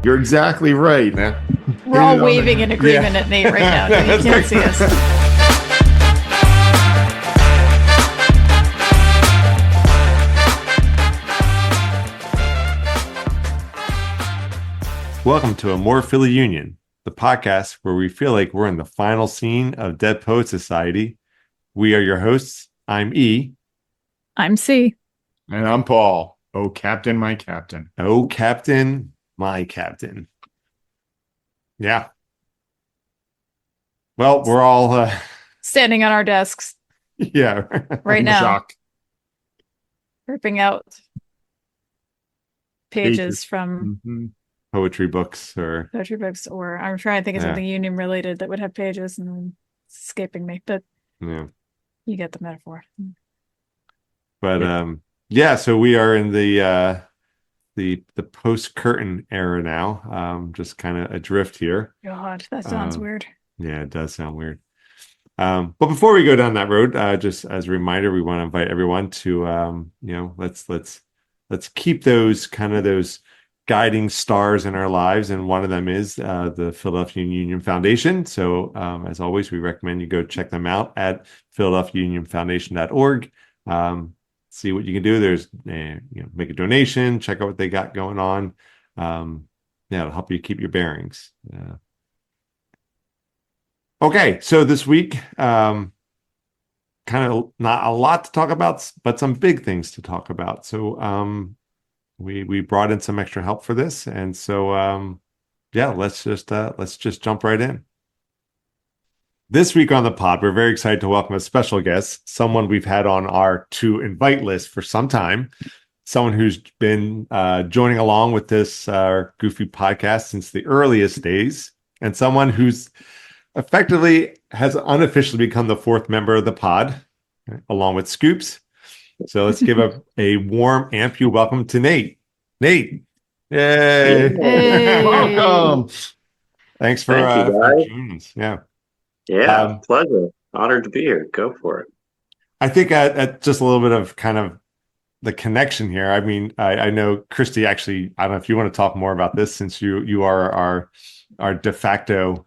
You're exactly right. Yeah. We're all waving in agreement at Nate right now. You can't see us. Welcome to Amorephillyunion, the podcast where we feel like we're in the final scene of Dead Poet Society. We are your hosts. I'm E. I'm C. And I'm Paul. Oh, Captain, my Captain. Oh, Captain, my Captain. Yeah. Well, we're all standing on our desks. Yeah. Right now. Shock. Ripping out pages from poetry books or I'm trying to think of something union related that would have pages and then it's escaping me, but you get the metaphor. But so we are in the post Curtin era now. Just kind of adrift here. God, that sounds weird. Yeah, it does sound weird. But before we go down that road, just as a reminder, we want to invite everyone to let's keep those guiding stars in our lives, and one of them is the Philadelphia Union Foundation. So as always, we recommend you go check them out at philadelphiaunionfoundation.org. See what you can do. There's make a donation, check out what they got going on. It'll help you keep your bearings. Okay, so this week, kind of not a lot to talk about, but some big things to talk about. So we brought in some extra help for this, and so let's just jump right in. This week on the pod, we're very excited to welcome a special guest, someone we've had on our to invite list for some time, someone who's been joining along with this goofy podcast since the earliest days, and someone who's effectively has unofficially become the fourth member of the pod, along with Scoops. So let's give a warm AMPU welcome to Nate. Nate, yay! Hey. Welcome. Thanks for joining us. Yeah, pleasure. Honored to be here. Go for it. I think at just a little bit of kind of the connection here. I mean, I know Christy. Actually, I don't know if you want to talk more about this, since you are our de facto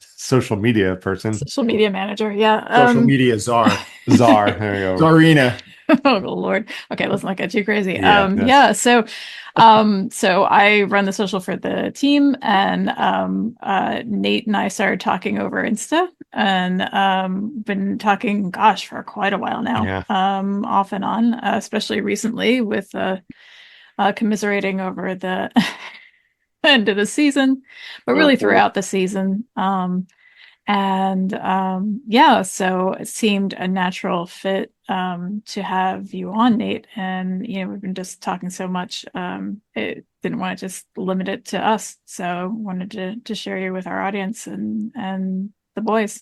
social media person, social media manager. Social media czar. There you go. Czarina. Oh Lord. Okay, let's not get too crazy. So I run the social for the team, and Nate and I started talking over Insta, and been talking for quite a while now. Off and on, especially recently with commiserating over the end of the season, but really throughout the season. So it seemed a natural fit to have you on, Nate, and we've been just talking so much, it didn't want to just limit it to us, so wanted to share you with our audience and the boys.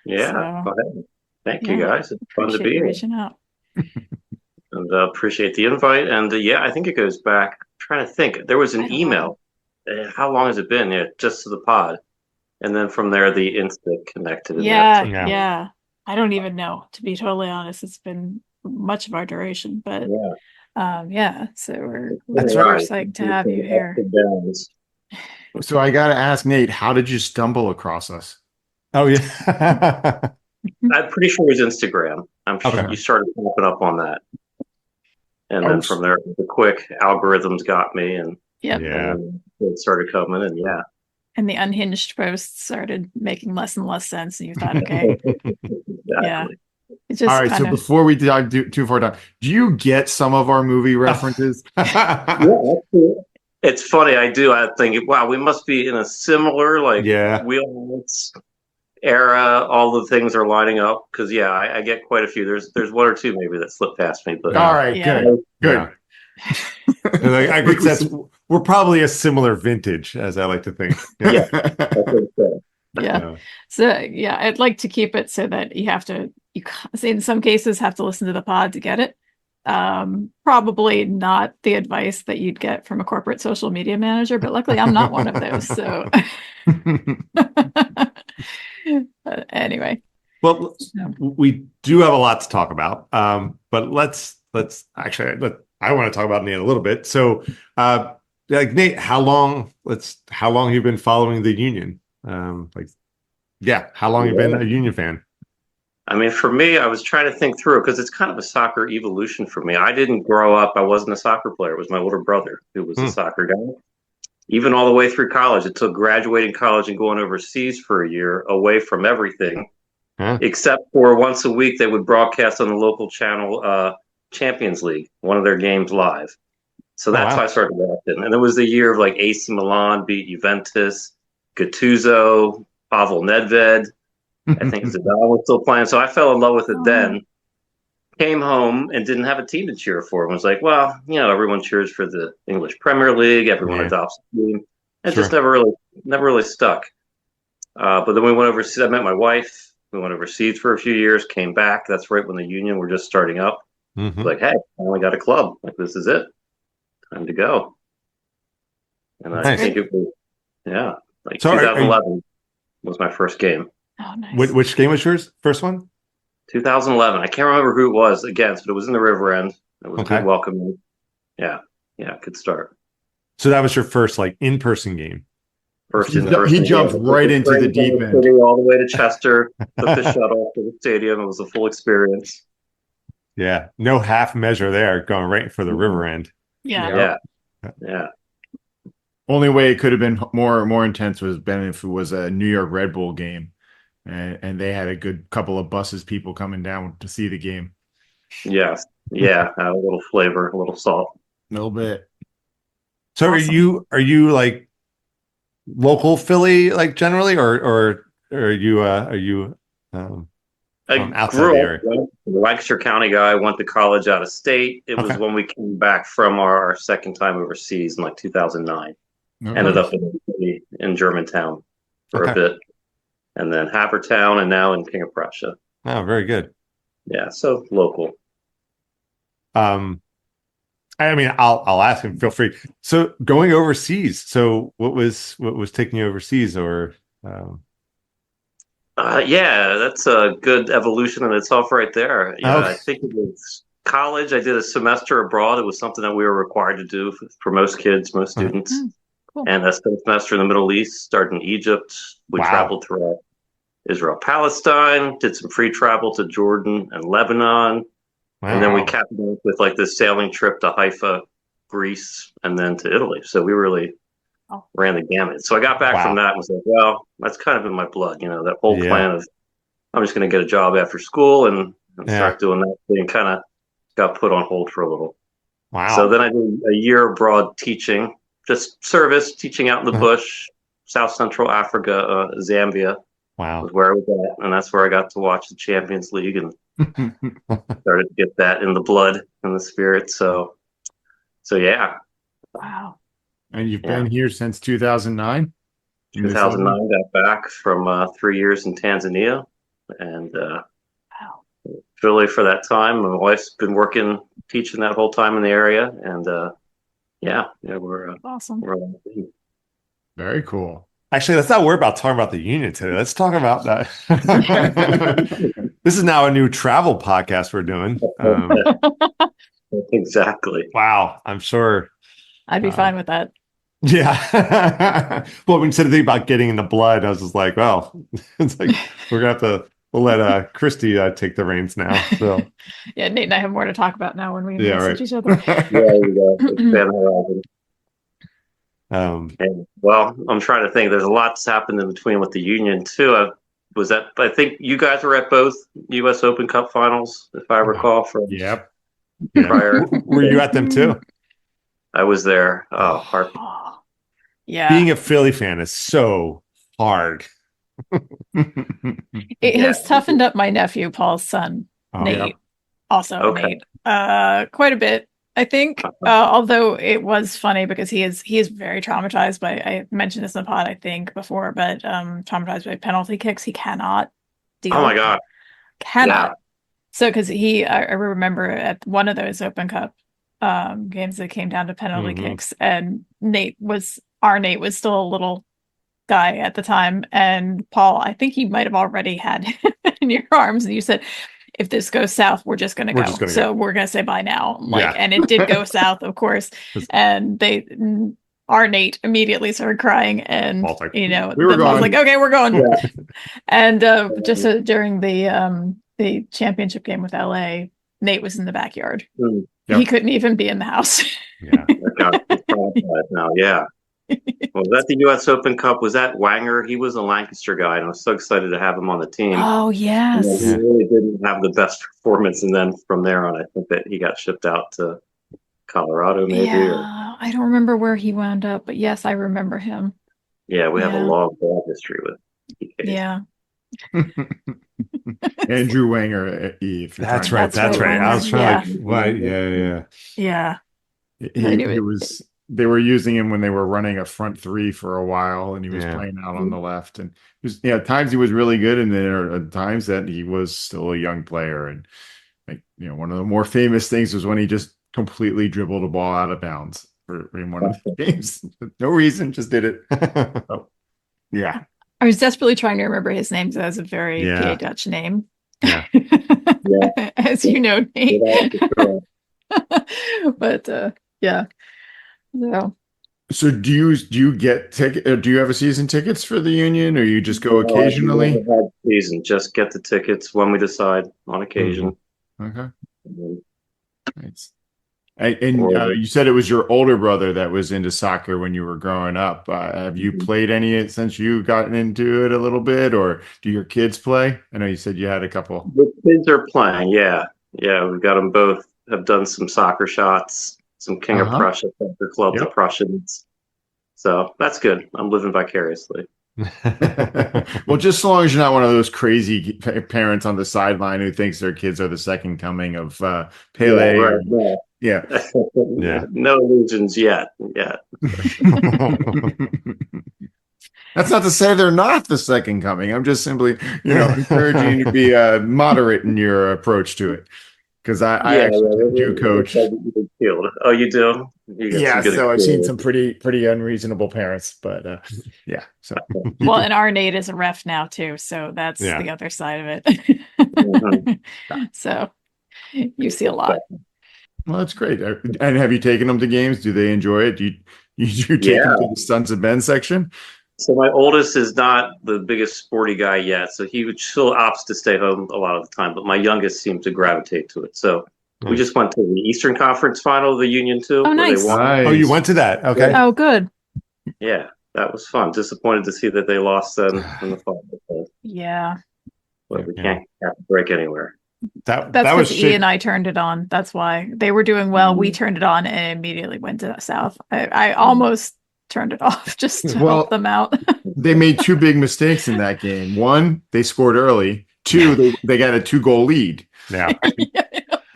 Thank you guys. It's fun to be here. Reaching out. And appreciate the invite. And I think it goes back, I'm trying to think, there was an email. How long has it been? Just to the pod. And then from there, the Insta connected. Yeah. I don't even know, to be totally honest. It's been much of our duration, but so we're psyched to have you here. So I got to ask Nate, how did you stumble across us? Oh, yeah. I'm pretty sure it was Instagram. I'm sure you started popping up on that. And then from there, the quick algorithms got me, and it started coming, and and the unhinged posts started making less and less sense, and you thought, okay, It's just all right. So before we dive too far down, do you get some of our movie references? It's funny. I do. I think, wow, we must be in a similar wheelhouse era. All the things are lining up, because I get quite a few. There's one or two maybe that slipped past me, but all right, good. I think we're probably a similar vintage, as I like to think. So I'd like to keep it so that you in some cases have to listen to the pod to get it. Probably not the advice that you'd get from a corporate social media manager, but luckily I'm not one of those. So anyway. Well, we do have a lot to talk about. But let's actually, I want to talk about Nate a little bit. So like Nate, how long you've been following the Union? How long you been a Union fan? I mean, for me, I was trying to think through because it's kind of a soccer evolution for me. I didn't grow up, I wasn't a soccer player. It was my older brother who was a soccer guy. Even all the way through college, it took graduating college and going overseas for a year away from everything, except for once a week they would broadcast on the local channel Champions League, one of their games live. So that's how I started watching. And it was the year of like AC Milan beat Juventus, Gattuso, Pavel Nedved. I think Zidane was still playing. So I fell in love with it then. Came home and didn't have a team to cheer for. And was like, well, everyone cheers for the English Premier League. Everyone adopts a team. It just never really stuck. But then we went overseas. I met my wife. We went overseas for a few years, came back. That's right when the Union were just starting up. Like, hey, I finally got a club. Like, this is it. Time to go. And I think it was, like 2011 was my first game. Oh, nice. Which game was yours? First one? 2011. I can't remember who it was against, but it was in the River End. It was a good welcome. Yeah, good start. So that was your first like in-person game. He jumped right into the deep end, all the way to Chester. Took the shuttle to the stadium. It was a full experience. Yeah, no half measure there, going right for the River End. Yeah. Only way it could have been more intense was if it was a New York Red Bull game. And they had a good couple of buses, people coming down to see the game. Yes. Yeah. A little flavor, a little salt. A little bit. So are you like local Philly, like generally, or are you from outside the area? Lancaster County guy, went to college out of state. It was when we came back from our second time overseas in like 2009. Ended up in Germantown for a bit. And then Havertown, and now in King of Prussia. Oh, very good. Yeah, so local. I mean, I'll ask him. Feel free. So going overseas. So what was taking you overseas, or? That's a good evolution in itself, right there. Yeah, I think it was college. I did a semester abroad. It was something that we were required to do for most kids, most students. Cool. And a semester in the Middle East, started in Egypt. We traveled throughout Israel, Palestine, did some free travel to Jordan and Lebanon. And then we capped it with like this sailing trip to Haifa, Greece, and then to Italy. So we really ran the gamut. So I got back from that and was like, well, that's kind of in my blood, that whole plan of I'm just going to get a job after school and start doing that thing kind of got put on hold for a little. Wow. So then I did a year abroad teaching, just service, teaching out in the bush, South Central Africa, Zambia. Wow. Was where I was at. And that's where I got to watch the Champions League and started to get that in the blood and the spirit. So yeah. Wow. And you've been here since 2009? 2009, got back from 3 years in Tanzania. And Philly for that time. My wife's been teaching that whole time in the area. And we're awesome. We're very cool. Actually, let's not worry about talking about the Union today. Let's talk about that. This is now a new travel podcast we're doing. Exactly. Wow. I'm sure. I'd be fine with that. Yeah. Well, instead of thinking about getting in the blood, I was just like, well, it's like we're going to have to let Christy take the reins now. So Nate and I have more to talk about now when we message each other. There you go. Expand horizon. Well, I'm trying to think. There's a lot that's happened in between with the Union too. I think you guys were at both U.S. Open Cup finals, if I recall. From prior. Were you at them too? I was there. Oh, hard. Yeah. Being a Philly fan is so hard. It has toughened up my nephew, Paul's son, Nate. Also, Nate, quite a bit. I think, although it was funny because he is very traumatized by, I mentioned this in the pod, I think before, but traumatized by penalty kicks. He cannot deal. Oh my God. Cannot. Yeah. So, because I remember at one of those Open Cup games that came down to penalty kicks, and our Nate was still a little guy at the time. And Paul, I think you might have already had him in your arms, and you said, if this goes south, we're just going to go. So we're going to say bye now. And it did go south, of course. And our Nate immediately started crying, and Paul's like, we were then Paul's gone. like, okay, we're going. Yeah. And just during the championship game with LA, Nate was in the backyard. Mm. He couldn't even be in the house. Yeah. Now, yeah. Well, was that the U.S. Open Cup? Was that Wanger? He was a Lancaster guy, and I was so excited to have him on the team. Oh, And yes. then he really didn't have the best performance, and then from there on, I think that he got shipped out to Colorado, maybe. Yeah, I don't remember where he wound up, but yes, I remember him. Yeah, we have a Yeah. long bad history with PKs. Yeah. Andrew Wanger, if you're That's trying right. to- That's That's right, right. I was Wanger. trying to, what? Yeah. Yeah. He, I knew he it. was. They were using him when they were running a front three for a while, and he was Yeah. playing out on the left. And it was, at times he was really good, and there are times that he was still a young player. And like, one of the more famous things was when he just completely dribbled a ball out of bounds in one of the games. No reason, just did it. Oh, yeah. I was desperately trying to remember his name, because that's a very Yeah. PA Dutch name. Yeah. As you know, Nate. Yeah, for sure. But yeah. So do you get ticket? Do you have a season tickets for the Union, or you just go No, occasionally? I've never had season. Just get the tickets when we decide on occasion. Okay. And Nice. And you said it was your older brother that was into soccer when you were growing up. Have you played any since you gotten into it a little bit, or do your kids play? I know you said you had a couple. the kids are playing. Yeah, we've got them both. Have done some soccer shots, some King of Uh-huh. Prussia Soccer Club, the Yep. Prussians. So that's good. I'm living vicariously. Well, just so long as you're not one of those crazy parents on the sideline who thinks their kids are the second coming of Pele. Yeah, right. No. Yeah. Yeah. No illusions yet. That's not to say they're not the second coming. I'm just simply, encouraging you to be moderate in your approach to it. Because I actually do coach. Oh, you do? You got Yeah, some good so I've seen experience. some pretty unreasonable parents, but yeah. So Well, and our Nate is a ref now too, so that's Yeah. the other side of it. Mhm. So you see a lot. well, that's great. And have you taken them to games? Do they enjoy it? Do you take them to the Sons of Ben section? So my oldest is not the biggest sporty guy yet, so he still opts to stay home a lot of the time. But my youngest seems to gravitate to it. So we just went to the Eastern Conference Final of the Union too. Oh, where they nice. won. Oh, you went to that? Okay. Oh, good. Yeah, that was fun. Disappointed to see that they lost then in the final, Yeah. but we Yeah. can't have a break anywhere. That That's was because E and I turned it on. That's why they were doing well. We turned it on and immediately went to South. I almost turned it off just to help them out. They made two big mistakes in that game. One, they scored early. Two, they got a 2-goal lead. Yeah.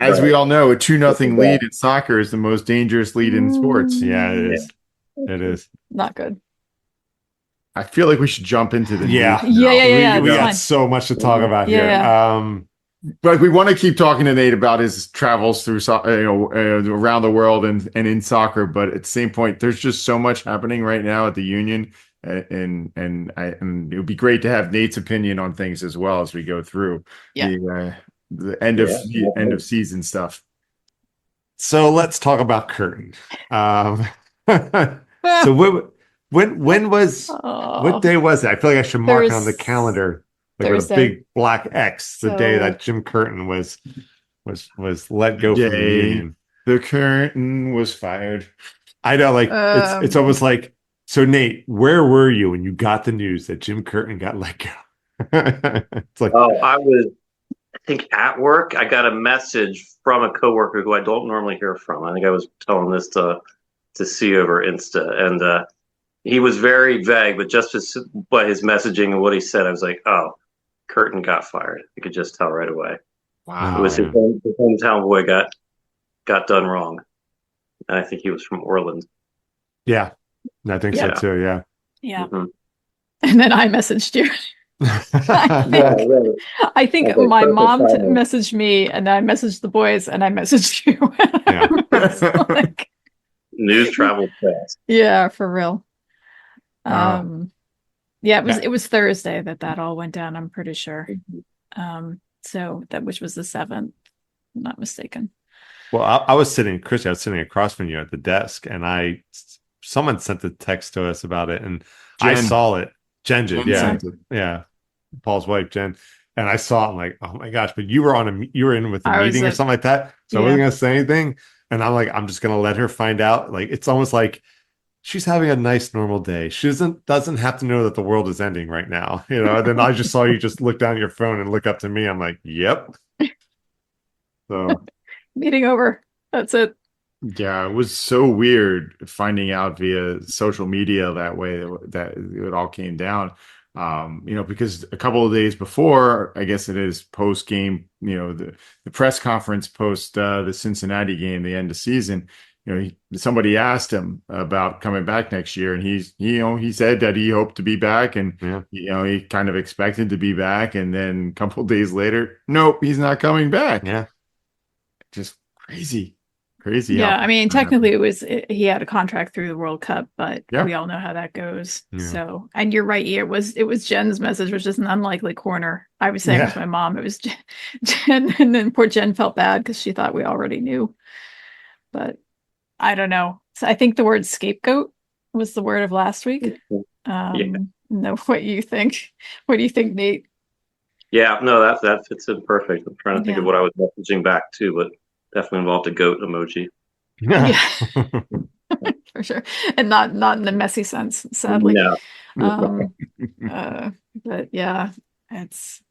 As we all know, a 2-0 lead in soccer is the most dangerous lead in sports. Yeah, it is. It is. Not good. I feel like we should jump into the Yeah. news now. Yeah. We That's got fine. so much to talk about here. Yeah. But we want to keep talking to Nate about his travels through around the world and in soccer. But at the same point, there's just so much happening right now at the Union, and it would be great to have Nate's opinion on things as well as we go through the end of season stuff. So let's talk about Curtin. So when was what day was it? I feel like I should mark on the calendar like with a Thursday. big black X the day that Jim Curtin was let go from the Union. The curtain was fired. I know, like it's almost like, so Nate, where were you when you got the news that Jim Curtin got let go? It's like, Oh, I was, I think, at work. I got a message from a coworker who I don't normally hear from. I think I was telling this to see over Insta, and he was very vague, but just by his messaging and what he said, I was like, oh, Curtin got fired. You could just tell right away. Wow. It was his hometown boy got done wrong, and I think he was from Orland. yeah, I think so too. Yeah. Yeah. Mhm. And then I messaged you. I think Okay, my perfect mom timing. messaged me, and I messaged the boys, and I messaged you. Yeah. It's like, News traveled fast. yeah, for real. Wow. Yeah, it was Thursday that all went down, I'm pretty sure. So which was the 7th, I'm not mistaken. Well, I was sitting across from you at the desk, and I someone sent a text to us about it, and I Jen. saw it. Jen did, Jen yeah, sent it. yeah. Paul's wife, Jen. And I saw it, I'm like, oh my gosh, but you were you were in with a I was meeting or at, something like that. So I yeah. wasn't gonna say anything. And I'm like, I'm just gonna let her find out. Like, it's almost like she's having a nice normal day. She doesn't have to know that the world is ending right now. And then I just saw you just look down at your phone and look up to me. I'm like, yep. So Meeting over. That's it. Yeah, it was so weird finding out via social media that way that it all came down. Because a couple of days before, I guess it is post game, the press conference post the Cincinnati game, the end of season, somebody asked him about coming back next year, and he said that he hoped to be back, and yeah. he kind of expected to be back, and then a couple of days later, nope, he's not coming back. Yeah. Just crazy. Crazy. Yeah, How I mean, that happened. technically he had a contract through the World Cup, but Yeah. we all know how that goes. Yeah. So, and you're right, it was Jen's message, which is an unlikely corner. I was saying with my mom, it was Jen, and then poor Jen felt bad because she thought we already knew. But I don't know. So I think the word scapegoat was the word of last week. Know what you think. What do you think, Nate? Yeah, no, that fits in perfect. I'm trying to think of what I was messaging back too, but definitely involved a goat emoji. Yeah. For sure. And not in the messy sense, sadly. No. But yeah, it's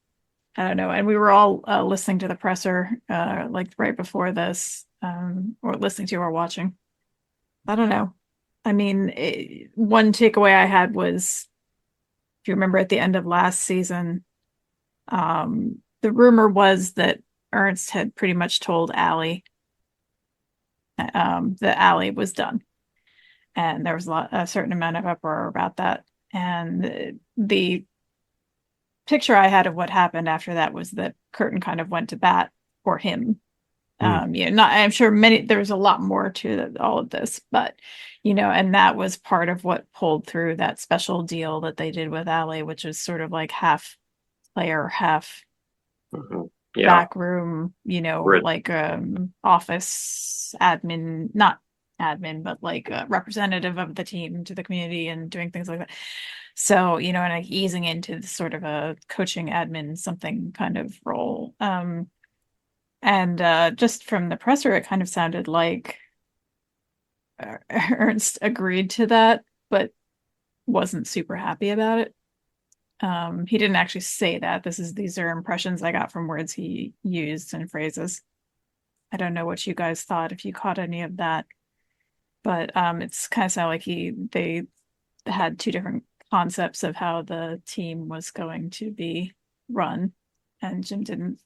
I don't know. And we were all listening to the presser like right before this, or listening to or watching. I don't know. I mean, one takeaway I had was, if you remember at the end of last season, the rumor was that Ernst had pretty much told Allie that Allie was done. And there was a certain amount of uproar about that. And the picture I had of what happened after that was that Curtin kind of went to bat for him. I'm sure there was a lot more to all of this, but and that was part of what pulled through that special deal that they did with Allie, which was sort of like half player, half back room, like office admin, not admin, but like a representative of the team to the community and doing things like that. So, and like easing into sort of a coaching admin something kind of role. And just from the presser, it kind of sounded like Ernst agreed to that, but wasn't super happy about it. He didn't actually say that. These are impressions I got from words he used and phrases. I don't know what you guys thought, if you caught any of that, but it's kind of sounded like they had two different concepts of how the team was going to be run, and Jim didn't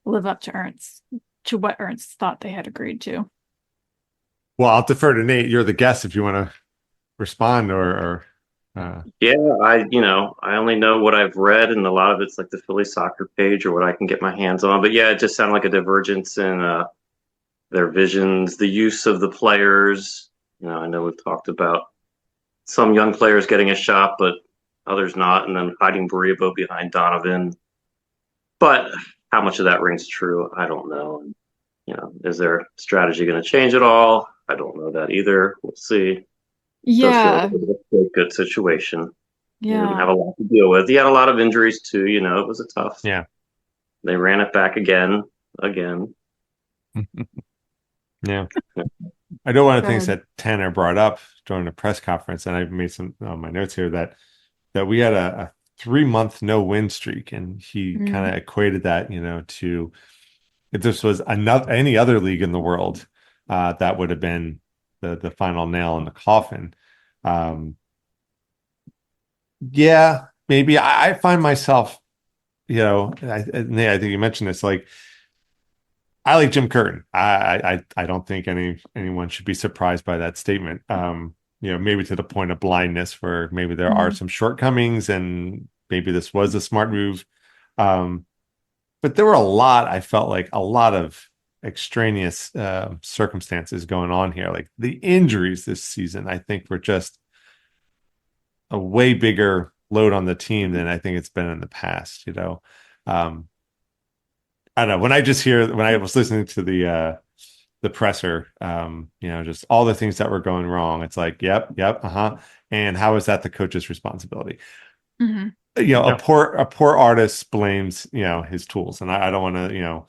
live up to what Ernst thought they had agreed to. Well, I'll defer to Nate. You're the guest if you want to respond Yeah, I only know what I've read, and a lot of it's like the Philly soccer page or what I can get my hands on. But yeah, it just sounded like a divergence in their visions, the use of the players. I know we've talked about some young players getting a shot, but others not, and then hiding Baribo behind Donovan. But how much of that rings true, I don't know. And, is their strategy going to change at all? I don't know that either. We'll see. Yeah. Does feel like a good situation. Yeah. He didn't have a lot to deal with. He had a lot of injuries too. It was a tough. Yeah. They ran it back again. Yeah. I know one of the things that Tanner brought up during the press conference, and I've made some on my notes here, that we had a 3-month no win streak, and he kind of equated that, to if this was any other league in the world, that would have been the final nail in the coffin. Yeah, maybe I find myself, I think you mentioned this, like, I like Jim Curtin. I don't think anyone should be surprised by that statement. Maybe to the point of blindness, where maybe there are some shortcomings, and maybe this was a smart move. But there were I felt like a lot of extraneous circumstances going on here. Like the injuries this season, I think, were just a way bigger load on the team than I think it's been in the past. I don't know. When I was listening to the presser, just all the things that were going wrong. It's like, yep, and how is that the coach's responsibility? Mhm. A poor artist blames his tools, and I don't want to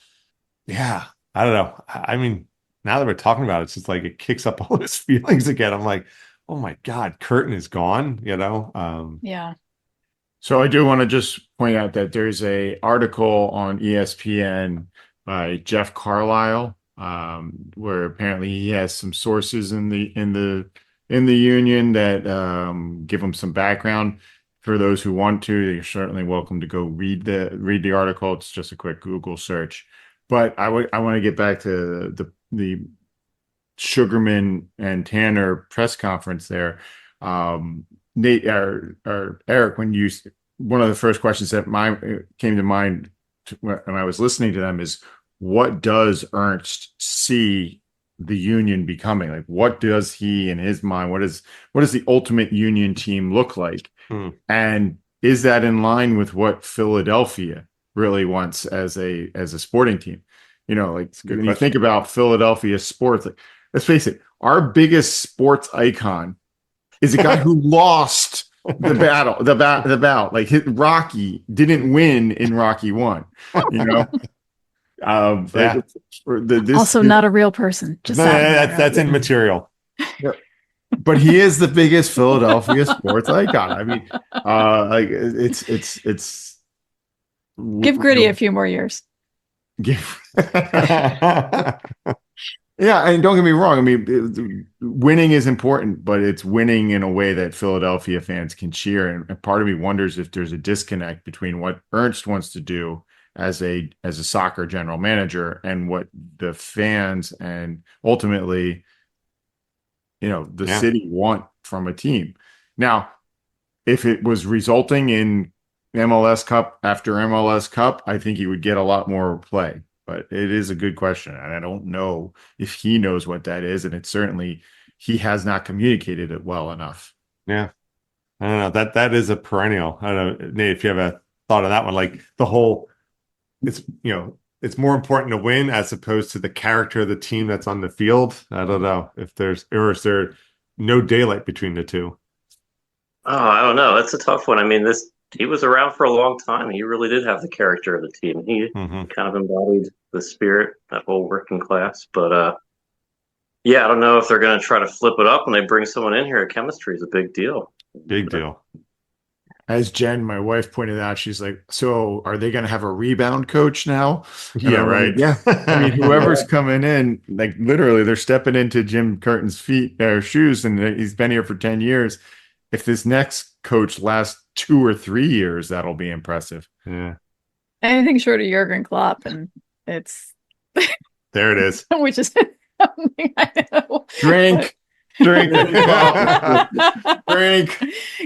I don't know. I mean, now that we're talking about it, it's just like it kicks up all those feelings again. I'm like, oh my God, Curtin is gone. Yeah. So I do want to just point out that there's a article on ESPN by Jeff Carlisle, where apparently he has some sources in the union that give him some background. For those who want to, you're certainly welcome to go read the article. It's just a quick Google search. But I want to get back to the Sugarman and Tanner press conference there. Nate or Eric, one of the first questions that came to mind when I was listening to them is, what does Ernst see the union becoming? Like, what does he in his mind? What does the ultimate union team look like? And is that in line with what Philadelphia really wants as a sporting team? Like when you think about Philadelphia sports, like, let's face it, our biggest sports icon is a guy who lost the battle. Like Rocky didn't win in Rocky 1, Also not a real person. That's immaterial. Yeah. But he is the biggest Philadelphia sports icon. I mean, it's give Gritty a few more years. Yeah, and don't get me wrong. I mean, winning is important, but it's winning in a way that Philadelphia fans can cheer. And part of me wonders if there's a disconnect between what Ernst wants to do as a soccer general manager and what the fans and ultimately, the city want from a team. Now, if it was resulting in MLS Cup after MLS Cup, I think he would get a lot more play. But it is a good question, and I don't know if he knows what that is, and he has not communicated it well enough. Yeah, I don't know. That is a perennial. I don't know, Nate, if you have a thought on that one. Like the whole, it's more important to win as opposed to the character of the team that's on the field. I don't know if is there no daylight between the two. Oh, I don't know. That's a tough one. I mean, he was around for a long time. He really did have the character of the team. He kind of embodied the spirit, that whole working class. But I don't know if they're going to try to flip it up when they bring someone in here. Chemistry is a big deal. Big deal. As Jen, my wife, pointed out, she's like, so are they going to have a rebound coach now? Yeah, right. Yeah. I mean, whoever's coming in, like literally they're stepping into Jim Curtin's shoes, and he's been here for 10 years. If this next coach lasts 2 or 3 years, that'll be impressive. Yeah. Anything short of Jurgen Klopp, and it's there. It is. Which is something I know. Drink. Drink.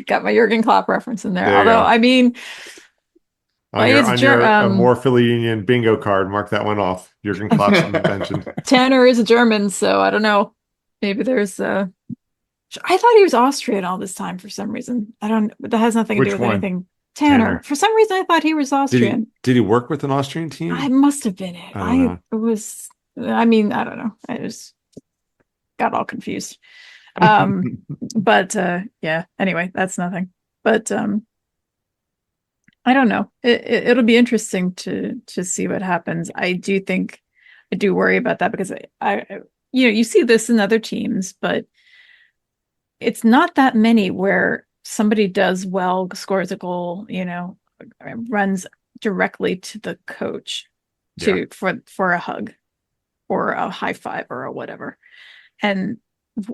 Got my Jurgen Klopp reference in there. There Although, I mean, on your amorephillyunion bingo card, mark that one off. Jurgen Klopp's invention. Tanner is a German, so I don't know. Maybe there's I thought he was Austrian all this time for some reason. But that has nothing to do with anything. Tanner. For some reason, I thought he was Austrian. Did he work with an Austrian team? I must have been it. I don't know. I just got all confused. But anyway, that's nothing. But I don't know. It'll be interesting to see what happens. I do worry about that because you see this in other teams, but it's not that many where somebody does well, scores a goal, runs directly to the coach for a hug or a high five or a whatever. And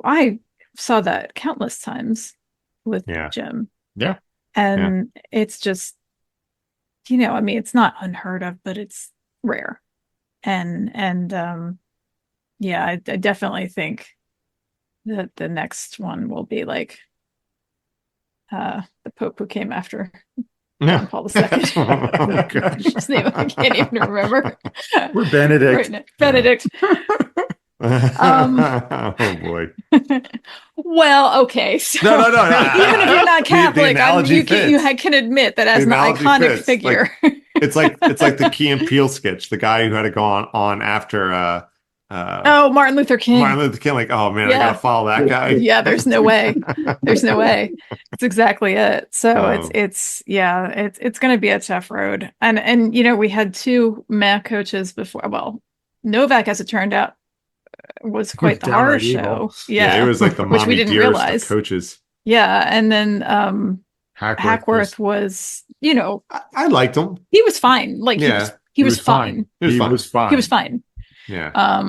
I saw that countless times with Jim. Yeah. And it's just, I mean, it's not unheard of, but it's rare. And I definitely think that the next one will be like the Pope who came after John Paul II. Oh, gosh. His name I can't even remember. We're Benedict. Benedict. Oh boy. Well, okay. So No. Even if you're not Catholic, you can admit that as an iconic figure. It's like the Key and Peele sketch. The guy who had to go on after Oh, Martin Luther King. Martin Luther King, like, oh man, I Yeah. gotta follow that guy. Yeah, there's no way. There's no way. It's exactly it. So Oh. it's going to be a tough road. And you know, we had two MAC coaches before. Well, Novak, as it turned out, was quite the horror Downright evil. show. Yeah, it was like the which we mommy didn't dearest realize. of coaches. Yeah, and then Hackworth was, you know, I liked him. he was fine. Like Yeah, he was fine. He was fine. He was fine. Yeah.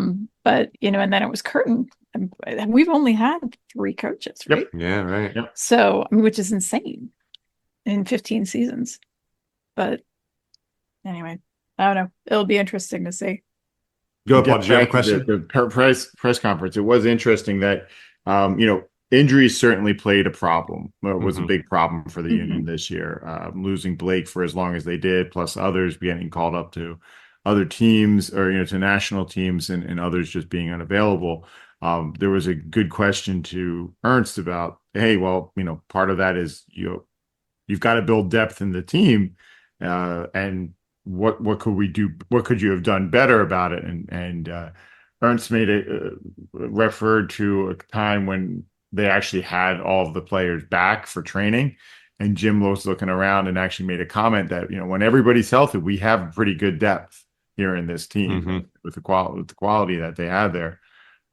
But you know, and then it was Curtin. And we've only had 3 coaches, right? Yeah, right. Yep. So, I mean, which is insane in 15 seasons. But anyway, I don't know. It'll be interesting to see. Go up, Get Paul. Did you have a back to question? the press conference. It was interesting that, you know, injuries certainly played a problem. Well, it was a big problem for the Union this year. Losing Blake for as long as they did, plus others getting called up to other teams or, you know, to national teams and others just being unavailable. There was a good question to Ernst about, hey, well, you know, part of that is you've got to build depth in the team, and what could we do? What could you have done better about it? And Ernst referred to a time when they actually had all of the players back for training, and Jim was looking around and actually made a comment that, you know, when everybody's healthy, we have pretty good depth here in this team with the quality that they had there.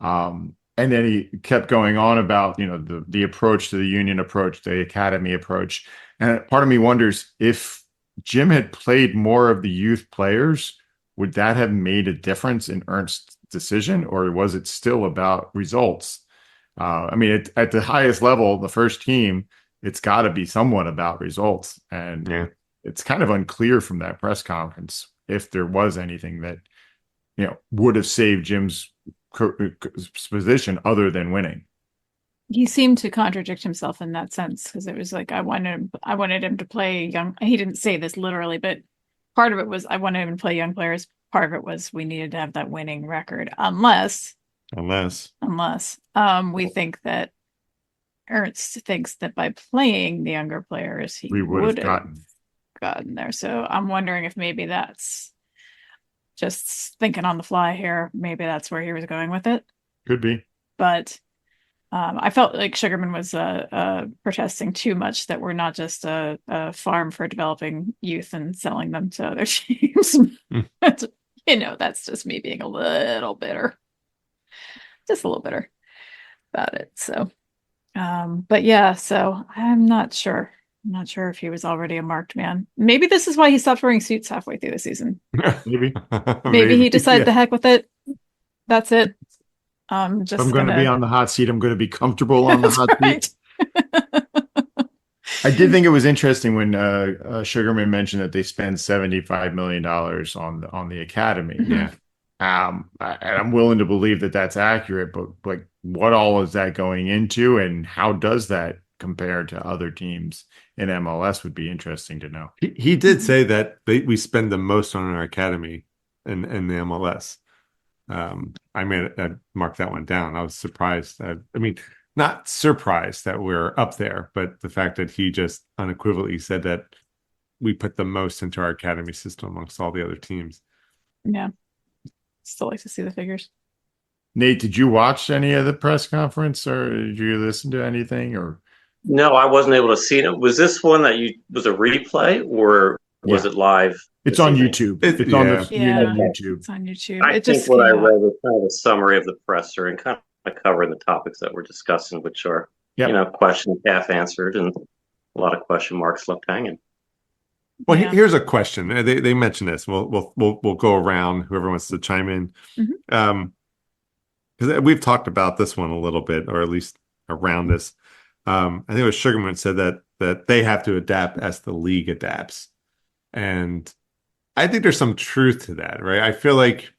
And then he kept going on about, you know, the approach to the Union approach, the academy approach. And part of me wonders if Jim had played more of the youth players, would that have made a difference in Ernst's decision, or was it still about results? I mean, at the highest level, the first team, it's got to be somewhat about results. And it's kind of unclear from that press conference if there was anything that, you know, would have saved Jim's position other than winning. He seemed to contradict himself in that sense, because it was like I wanted him to play young. He didn't say this literally, but part of it was I wanted him to play young players. Part of it was we needed to have that winning record, unless we think that Ernst thinks that by playing the younger players he would have gotten there. So I'm wondering if maybe that's just thinking on the fly here. Maybe that's where he was going with it. Could be. But I felt like Sugarman was protesting too much that we're not just a farm for developing youth and selling them to other teams. You know, that's just me being a little bitter. Just a little bitter about it. So, but yeah, so I'm not sure. I'm not sure if he was already a marked man. Maybe this is why he stopped wearing suits halfway through the season. Maybe he decided the heck with it. That's it. I'm going to be on the hot seat. I'm going to be comfortable on the hot seat. I did think it was interesting when Sugarman mentioned that they spend $75 million on the academy. Yeah. I'm willing to believe that that's accurate, but like, what all is that going into, and how does that compare to other teams in MLS would be interesting to know. He did say that we spend the most on our academy in the MLS. I marked that one down. I was surprised. I mean, not surprised that we're up there, but the fact that he just unequivocally said that we put the most into our academy system amongst all the other teams. Yeah. Still like to see the figures. Nate, did you watch any of the press conference, or did you listen to anything? Or no, I wasn't able to see it. Was this one that was a replay, or was it live? It's on YouTube. It's on the Union YouTube. It's on YouTube. I think what I read was kind of a summary of the presser and kind of covering the topics that we're discussing, which are, you know, questions half answered and a lot of question marks left hanging. Well, here's a question. They mentioned this. We'll go around. Whoever wants to chime in, because we've talked about this one a little bit, or at least around this. I think it was Sugarman said that they have to adapt as the league adapts, and I think there's some truth to that, right? I feel like,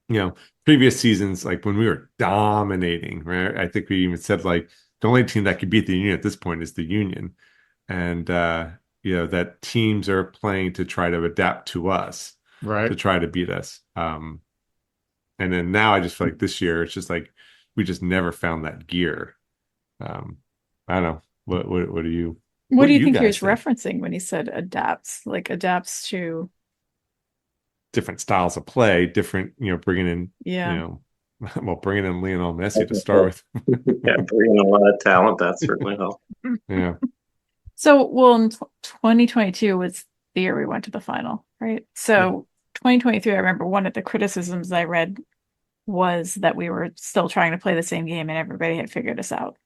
you know, previous seasons, like when we were dominating, right? I think we even said like the only team that could beat the Union at this point is the Union, and you know, that teams are playing to try to adapt to us, right? To try to beat us. And then now I just feel like this year it's just like we just never found that gear. I don't know. What do you? What do you think he was referencing when he said adapts? Like adapts to different styles of play, different, you know, bringing in, you know, well, bringing in Lionel Messi to start with. Yeah, bringing a lot of talent, that certainly helped. Yeah. So, well, in 2022 was the year we went to the final, right? So 2023, I remember one of the criticisms I read was that we were still trying to play the same game and everybody had figured us out.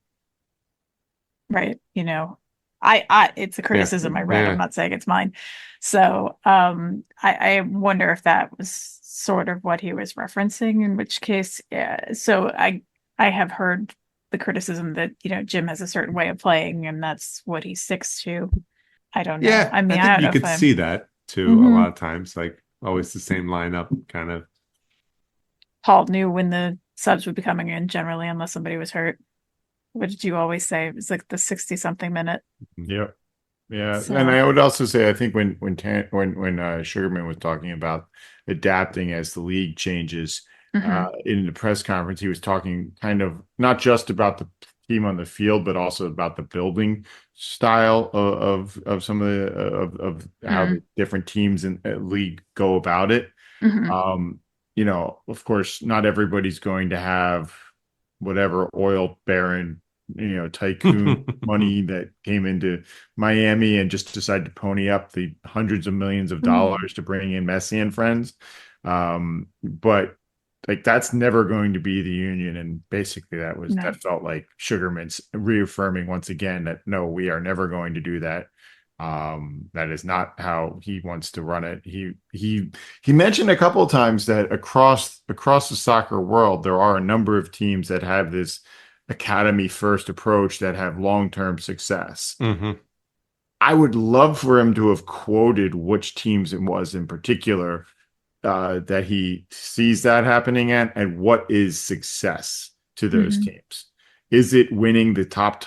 Right. You know, it's a criticism I read. Yeah. I'm not saying it's mine. So, I wonder if that was sort of what he was referencing, in which case, so I have heard the criticism that, you know, Jim has a certain way of playing and that's what he sticks to. I don't know. Yeah. I mean, I I think don't you know could if I'm see that too a lot of times, like always the same lineup kind of. Paul knew when the subs would be coming in generally, unless somebody was hurt. What did you always say? It was like the 60 something minute. Yep. Yeah. So- And I would also say, I think when Sugarman was talking about adapting as the league changes, in the press conference, he was talking kind of not just about the team on the field, but also about the building style of some of the of how the different teams in the league go about it. You know, of course, not everybody's going to have whatever oil baron, you know, tycoon money that came into Miami and just decided to pony up the hundreds of millions of dollars to bring in Messi and friends. But like, that's never going to be the Union. And basically that felt like Sugarman's reaffirming once again that no, we are never going to do that. That is not how he wants to run it. He mentioned a couple of times that across the soccer world, there are a number of teams that have this academy first approach that have long-term success. I would love for him to have quoted which teams it was in particular that he sees that happening at, and what is success to those teams. Is it winning the top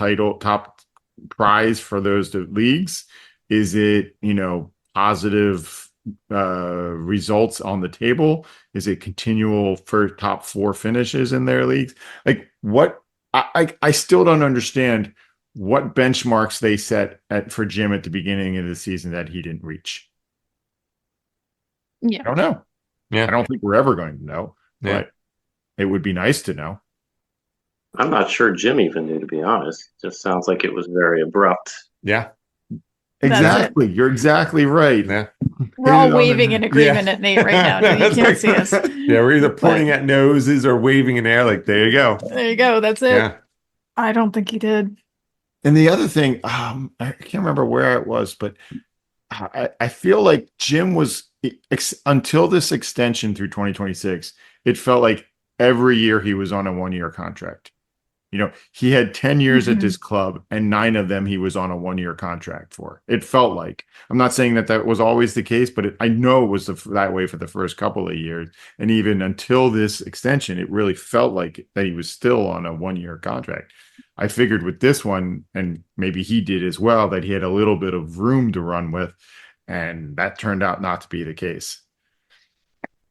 prize for those leagues? Is it, you know, positive results on the table? Is it continual for top 4 finishes in their leagues? Like, what I still don't understand what benchmarks they set for Jim at the beginning of the season that he didn't reach. Yeah. I don't know. Yeah. I don't think we're ever going to know, but it would be nice to know. I'm not sure Jim even knew, to be honest. Just sounds like it was very abrupt. Yeah. Exactly. You're exactly right. Yeah. We're all waving in agreement at Nate right now. You can't see us. Yeah, we're either pointing at noses or waving in air, like, there you go. There you go. That's it. Yeah. I don't think he did. And the other thing, I can't remember where it was, but I feel like Jim was, until this extension through 2026, it felt like every year he was on a 1-year contract. You know, he had 10 years at this club and 9 of them he was on a 1-year contract for. It felt like. I'm not saying that was always the case, but I know it was that way for the first couple of years. And even until this extension, it really felt like that he was still on a 1-year contract. I figured with this one, and maybe he did as well, that he had a little bit of room to run with. And that turned out not to be the case.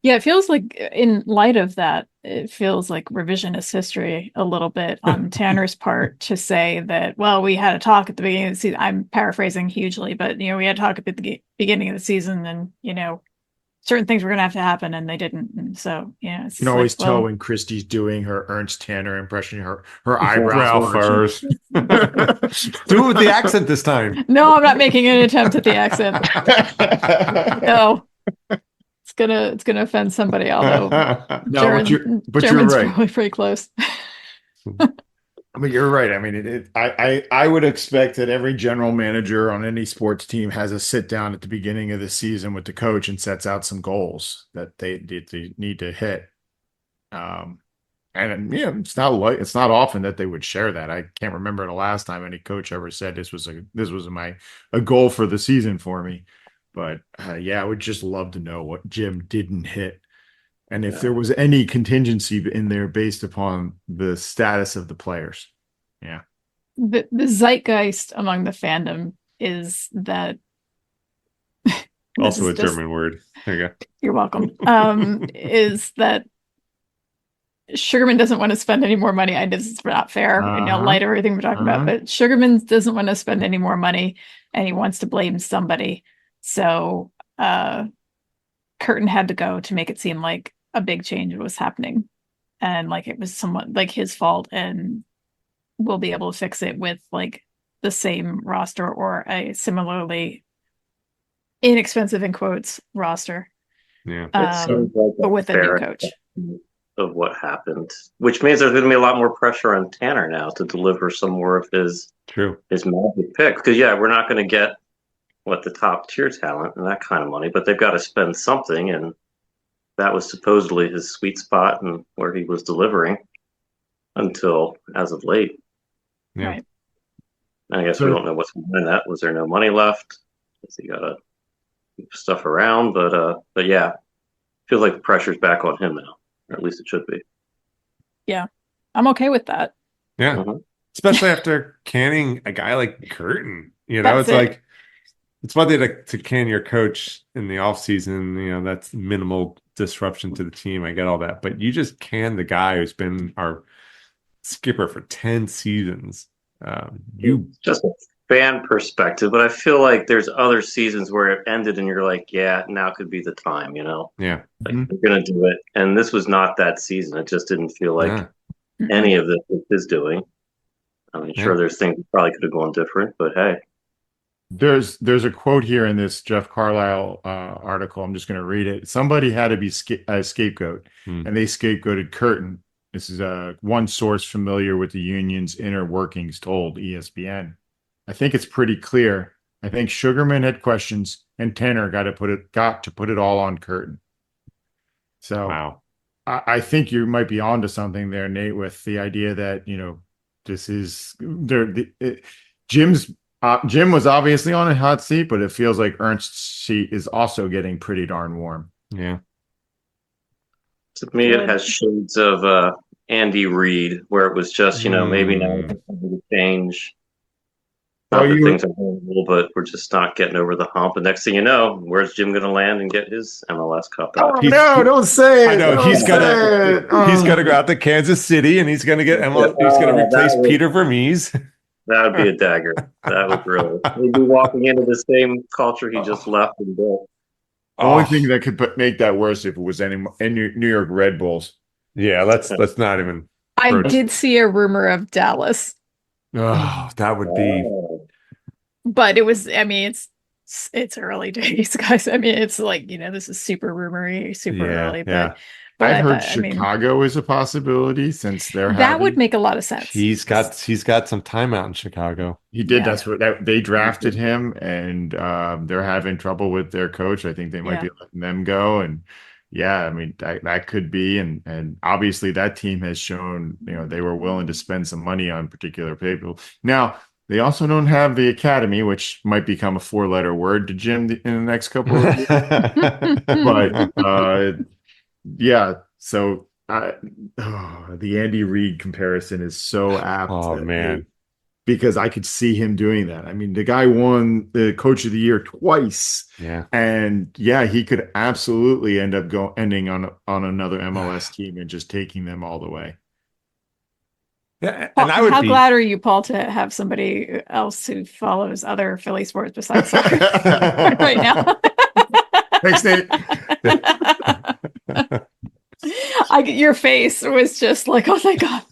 Yeah, it feels like, in light of that, it feels like revisionist history a little bit on Tanner's part to say that, well, we had a talk at the beginning of the season. I'm paraphrasing hugely, but, you know, we had a talk at the beginning of the season and, you know, certain things were going to have to happen and they didn't. And so, yeah, you can always tell when Christy's doing her Ernst Tanner impression, her eyebrows first. Do it with the accent this time. No, I'm not making an attempt at the accent. No. It's gonna offend somebody, although no, but you're German's right. probably pretty close. But you're right. I mean, I would expect that every general manager on any sports team has a sit down at the beginning of the season with the coach and sets out some goals that they need to hit. And yeah, it's not often that they would share that. I can't remember the last time any coach ever said this was a goal for the season for me. But yeah, I would just love to know what Jim didn't hit. And if there was any contingency in there based upon the status of the players. Yeah. The zeitgeist among the fandom is that. Also a German word. There you go. You're welcome. Is that Sugarman doesn't want to spend any more money. This is not fair. You know, light everything we're talking about, but Sugarman doesn't want to spend any more money and he wants to blame somebody. So Curtin had to go to make it seem like a big change was happening. and like it was somewhat like his fault, and we'll be able to fix it with like the same roster or a similarly inexpensive in quotes roster. Yeah. It seems like but with a new fair coach. assessment of what happened, which means there's going to be a lot more pressure on Tanner now to deliver some more of his magic pick. Because we're not going to get the top tier talent and that kind of money, but they've got to spend something, and that was supposedly his sweet spot and where he was delivering until as of late. Yeah. Right. I guess we don't know what's behind that. Was there no money left? Guess he got to move stuff around, but yeah, feels like the pressure's back on him now, or at least it should be. Yeah, I'm okay with that. Yeah, especially after canning a guy like Curtin. It's like it's one thing to can your coach in the off season. That's minimal disruption to the team. I get all that, but you just can the guy who's been our skipper for 10 seasons. Just a fan perspective, but I feel like there's other seasons where it ended and you're like, yeah, now could be the time, Yeah. Like we're gonna do it. And this was not that season. It just didn't feel like any of this was his doing. I mean, sure, there's things that probably could have gone different, but hey. There's a quote here in this Jeff Carlisle article. I'm just going to read it. Somebody had to be a scapegoat, and they scapegoated Curtin. This is one source familiar with the union's inner workings told ESPN. I think it's pretty clear. I think Sugarman had questions, and Tanner got to put it all on Curtin. So wow. I think you might be onto something there, Nate, with the idea that this is Jim was obviously on a hot seat, but it feels like Ernst's seat is also getting pretty darn warm. Yeah. To me, it has shades of Andy Reid, where it was just, maybe now it's something to change. Not that things are horrible, but we're just not getting over the hump. And next thing you know, where's Jim going to land and get his MLS Cup out? Oh, no, don't say it. I know he's got to go out to Kansas City, and he's going to get MLS. He's going to replace Peter Vermees. That would be a dagger. That would really. He'd be walking into the same culture he just left and built. The only thing that could make that worse if it was any New York Red Bulls. Yeah, let's not even. I did see a rumor of Dallas. Oh, that would be. But it was. I mean, it's early days, guys. I mean, it's like this is super rumory, super early. But I heard Chicago is a possibility since they're that would make a lot of sense. He's got some time out in Chicago. He did. That's what they drafted him, and they're having trouble with their coach. I think they might be letting them go, and I mean that could be, and obviously that team has shown they were willing to spend some money on particular people. Now they also don't have the academy, which might become a 4-letter word to Jim in the next couple of years. But so the Andy Reid comparison is so apt. Oh man, because I could see him doing that. I mean, the guy won the Coach of the Year twice. Yeah, and he could absolutely end up ending on another MLS team and just taking them all the way. Yeah, Paul, and I would. How glad are you, Paul, to have somebody else who follows other Philly sports besides soccer right now? Thanks, Nate. Your face was just like, oh my God.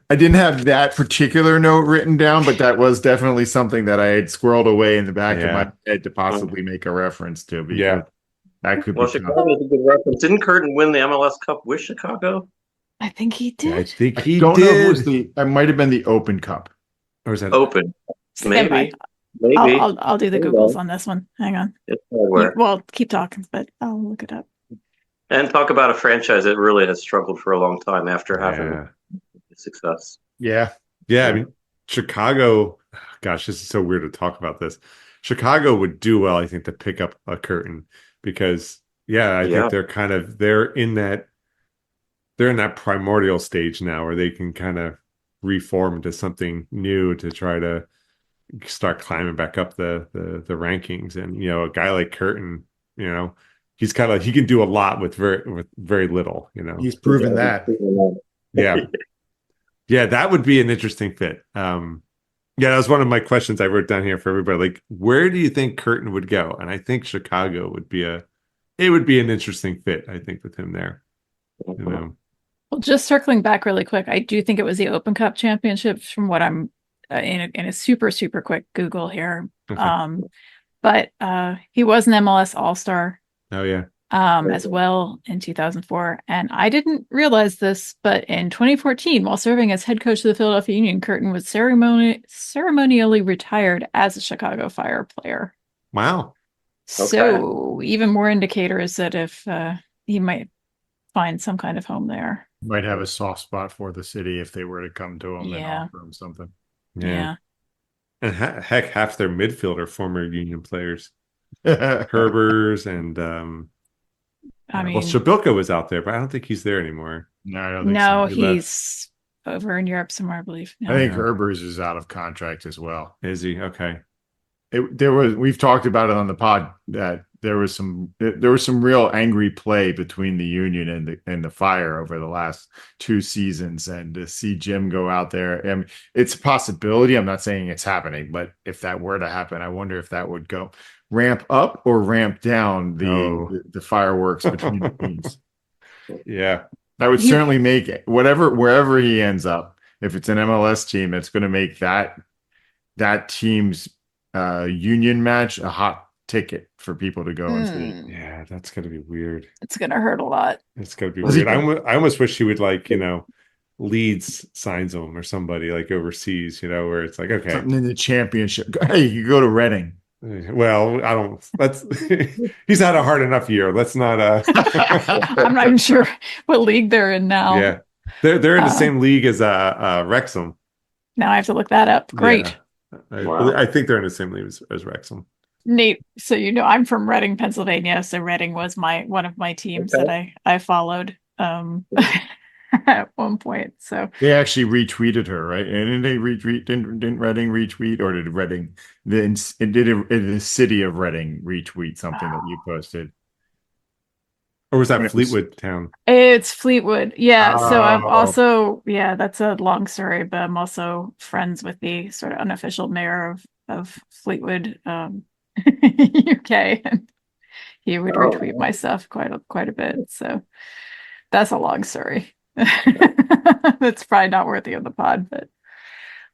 I didn't have that particular note written down, but that was definitely something that I had squirreled away in the back of my head to possibly make a reference to. Because that could be. Chicago is a good reference. Didn't Curtin win the MLS Cup with Chicago? I think he did. I think he don't did. know if it was it might have been the Open Cup. Or was that Open? Maybe. I'll do the Googles on this one. Hang on. Well, keep talking, but I'll look it up. And talk about a franchise that really has struggled for a long time after having success. Yeah. I mean, Chicago. Gosh, this is so weird to talk about this. Chicago would do well, I think, to pick up a Curtin because, I think they're in that primordial stage now where they can kind of reform into something new to try to start climbing back up the rankings. And a guy like Curtin, he can do a lot with very little. He's proven that. That would be an interesting fit. That was one of my questions I wrote down here for everybody. Like, where do you think Curtin would go? And I think Chicago would be a it would be an interesting fit, I think, with him there. You know. Well, just circling back really quick, I do think it was the Open Cup Championships from what I'm in a super, super quick Google here. Okay. But he was an MLS All-Star Oh yeah. as well in 2004. And I didn't realize this, but in 2014, while serving as head coach of the Philadelphia Union, Curtin was ceremonially retired as a Chicago Fire player. Wow. So even more indicators that if he might find some kind of home there. Might have a soft spot for the city if they were to come to him and offer him something. Yeah. And heck, half their midfield are former Union players. Herbers and I mean, well, Shabilka was out there, but I don't think he's there anymore. No, I don't think no, so. he's over in Europe somewhere, I believe. I think Herbers is out of contract as well. Is he? Okay. We've talked about it on the pod that there was some real angry play between the Union and the Fire over the last 2 seasons, and to see Jim go out there, I mean, it's a possibility. I'm not saying it's happening, but if that were to happen, I wonder if that would go ramp up or ramp down the fireworks between the teams. Yeah, that would certainly make it, wherever he ends up. If it's an MLS team, it's going to make that team's Union match a hot ticket for people to go and see. Yeah, that's gonna be weird. It's gonna hurt a lot. It's gonna be weird. I almost wish he would, like, Leeds signs him or somebody like overseas, where it's like, okay, something in the championship. Hey, you go to Reading. Well, I don't. Let's. He's had a hard enough year. Let's not. I'm not even sure what league they're in now. Yeah, they're in the same league as Wrexham. Now I have to look that up. Great. Yeah. Wow. I think they're in the same league as Wrexham. Nate, so I'm from Reading, Pennsylvania. So Reading was one of my teams that I followed at one point. So they actually retweeted her, right? And they retweet didn't Reading retweet, or did Reading the city of Reading retweet something that you posted? Or was that Fleetwood Town? It's Fleetwood. Yeah. So I'm also, that's a long story, but I'm also friends with the sort of unofficial mayor of Fleetwood, UK, and he would retweet my stuff quite a bit. So that's a long story. That's probably not worthy of the pod, but I'll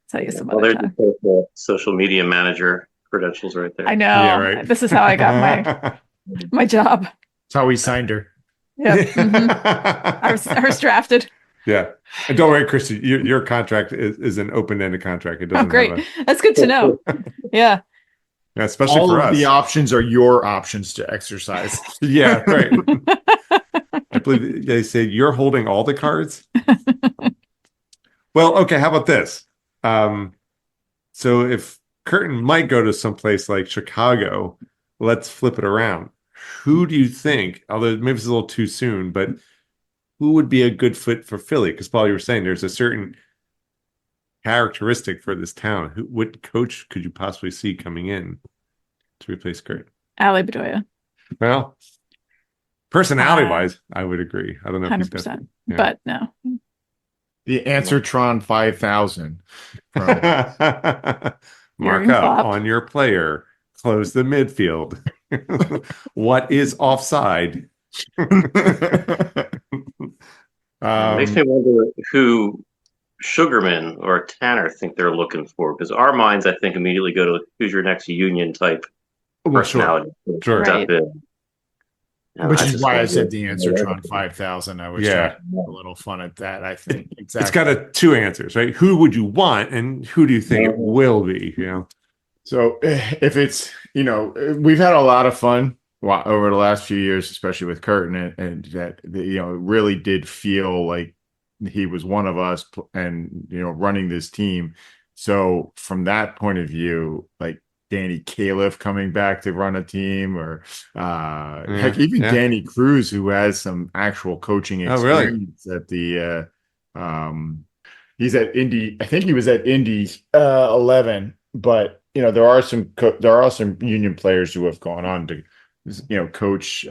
tell you some other time. There's the social media manager credentials right there. I know. Yeah, right. This is how I got my job. That's how we signed her. Yeah. Mm-hmm. I was drafted. Yeah. And don't worry, Christy, your contract is an open-ended contract. It doesn't great. That's good to know. Yeah. Yeah, especially all for of us. The options are your options to exercise. Yeah, right. I believe they say you're holding all the cards. Well, okay, how about this? So if Curtin might go to someplace like Chicago, let's flip it around. Who do you think, although maybe it's a little too soon, but who would be a good fit for Philly? Because Paul, you were saying there's a certain characteristic for this town. What coach could you possibly see coming in to replace Curtin? Ali Bedoya. Well, personality-wise, I would agree. I don't know if 100%, but no. The Answertron 5000. Mark up on your player. Close the midfield. What is offside? It makes me wonder who Sugarman or Tanner think they're looking for, because our minds, I think, immediately go to who's your next Union type personality. Sure. Right. Which is why I said the Answertron 5000. I was trying to have a little fun at that, I think. Exactly. It's got two answers, right? Who would you want, and who do you think it will be? So if it's, we've had a lot of fun over the last few years, especially with Curtin, and that, it really did feel like he was one of us and, running this team. So from that point of view, like Danny Califf coming back to run a team, or heck, even Danny Cruz, who has some actual coaching experience at the, he's at Indy. I think he was at Indy 11, but there are some Union players who have gone on to, coach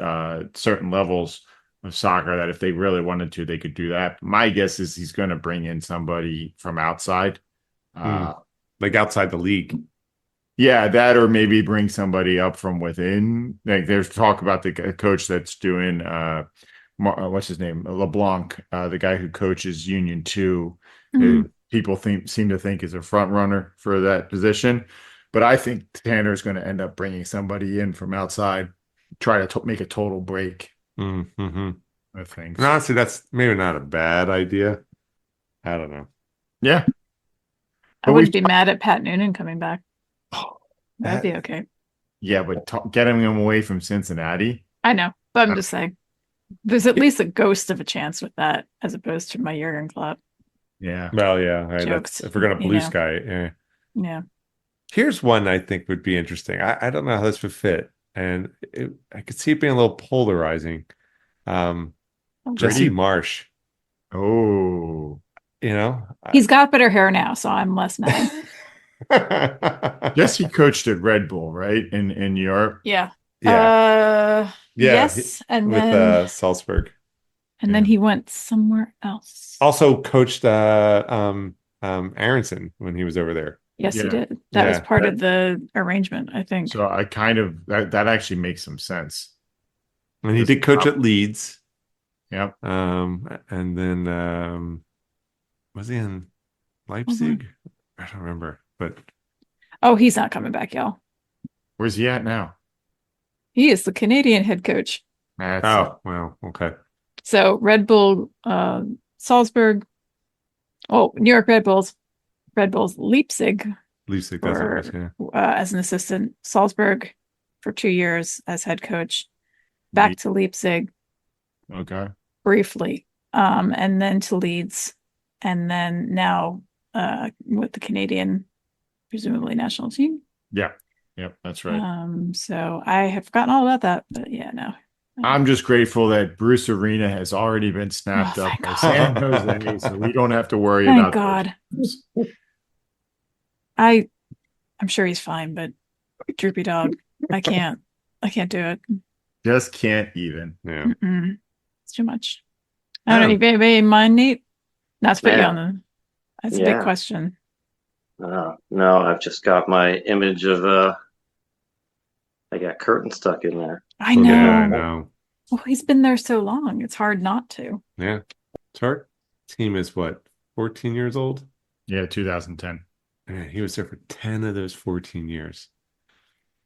certain levels of soccer that if they really wanted to, they could do that. My guess is he's going to bring in somebody from outside, like outside the league. Yeah, that or maybe bring somebody up from within. Like there's talk about the coach that's doing what's his name? LeBlanc, the guy who coaches Union 2, who people seem to think is a front runner for that position. But I think Tanner's going to end up bringing somebody in from outside, try to make a total break Mm-hmm. of things. And honestly, that's maybe not a bad idea. I don't know. Yeah. I wouldn't be mad at Pat Noonan coming back. That'd that- be okay. Yeah, but getting him away from Cincinnati. I know, but I'm just saying. There's at least a ghost of a chance with that, as opposed to my Jurgen Klopp. Yeah. Well, yeah. That's, Jokes, if we're gonna you blue know. sky, yeah. Yeah. Here's one I think would be interesting. I don't know how this would fit, and I could see it being a little polarizing. Jesse Marsh, Oh. you know, He's got better hair now, so I'm less mad. Jesse coached at Red Bull, right? In Europe. Yeah. Yeah. Yes, and with then Salzburg. then he went somewhere else. Also coached Aronson when he was over there. Yes, he Yeah. did. That was Yeah. part of the arrangement, I think. So I kind of that actually makes some sense. And he did coach at Leeds. Yep. And then was he in Leipzig? I don't remember, but Oh, he's not coming back, y'all. Where's he at now? He is the Canadian head coach. well, okay. So Red Bull, Salzburg. Oh, New York Red Bulls Leipzig Leipzig, that's what it was, yeah. as an assistant. Salzburg for 2 years as head coach. Back to Leipzig Okay. briefly, and then to Leeds, and then now with the Canadian, presumably national team. Yeah. Yep. That's right. So I have forgotten all about that, but yeah, no. I'm just grateful that Bruce Arena has already been snapped Oh, up thank by God. San Jose, so we don't have to worry Thank about God. those. I'm sure he's fine, but droopy dog, I can't do it. Just can't even. Yeah. Mm-mm. It's too much. I don't know. Anybody mind, Nate? Not to put you on the. That's a big question. No, I've just got my image of I got Curtin stuck in there. I know. Yeah, I know. Well, he's been there so long. It's hard not to. Yeah. Our team is what, 14 years old? Yeah, 2010. Yeah, he was there for 10 of those 14 years.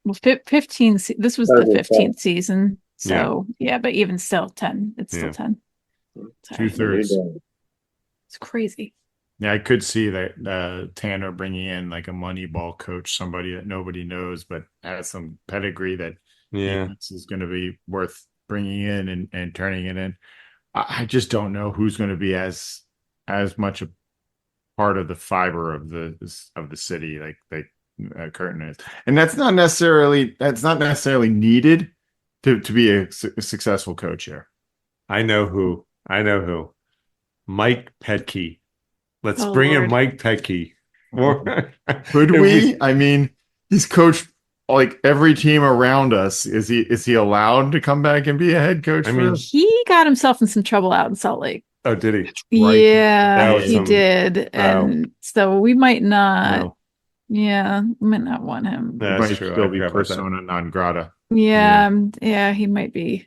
Well, 15. This was the 15th season. So yeah, but even still, 10. It's still 10. Sorry. 2/3. It's crazy. Yeah, I could see that Tanner bringing in like a Moneyball coach, somebody that nobody knows, but has some pedigree that this is going to be worth bringing in and turning it in. I just don't know who's going to be as much a part of the fiber of the city like Curtin is, and that's not necessarily needed to be a successful coach here. I know who. Mike Petke. Let's bring in Mike Petke. Could we? I mean, he's coached like every team around us. Is he allowed to come back and be a head coach? I mean, he got himself in some trouble out in Salt Lake. Oh, did he? Right. Yeah, he did. And so we might not. No. Yeah, we might not want him. He might still be persona non grata. Yeah, he might be.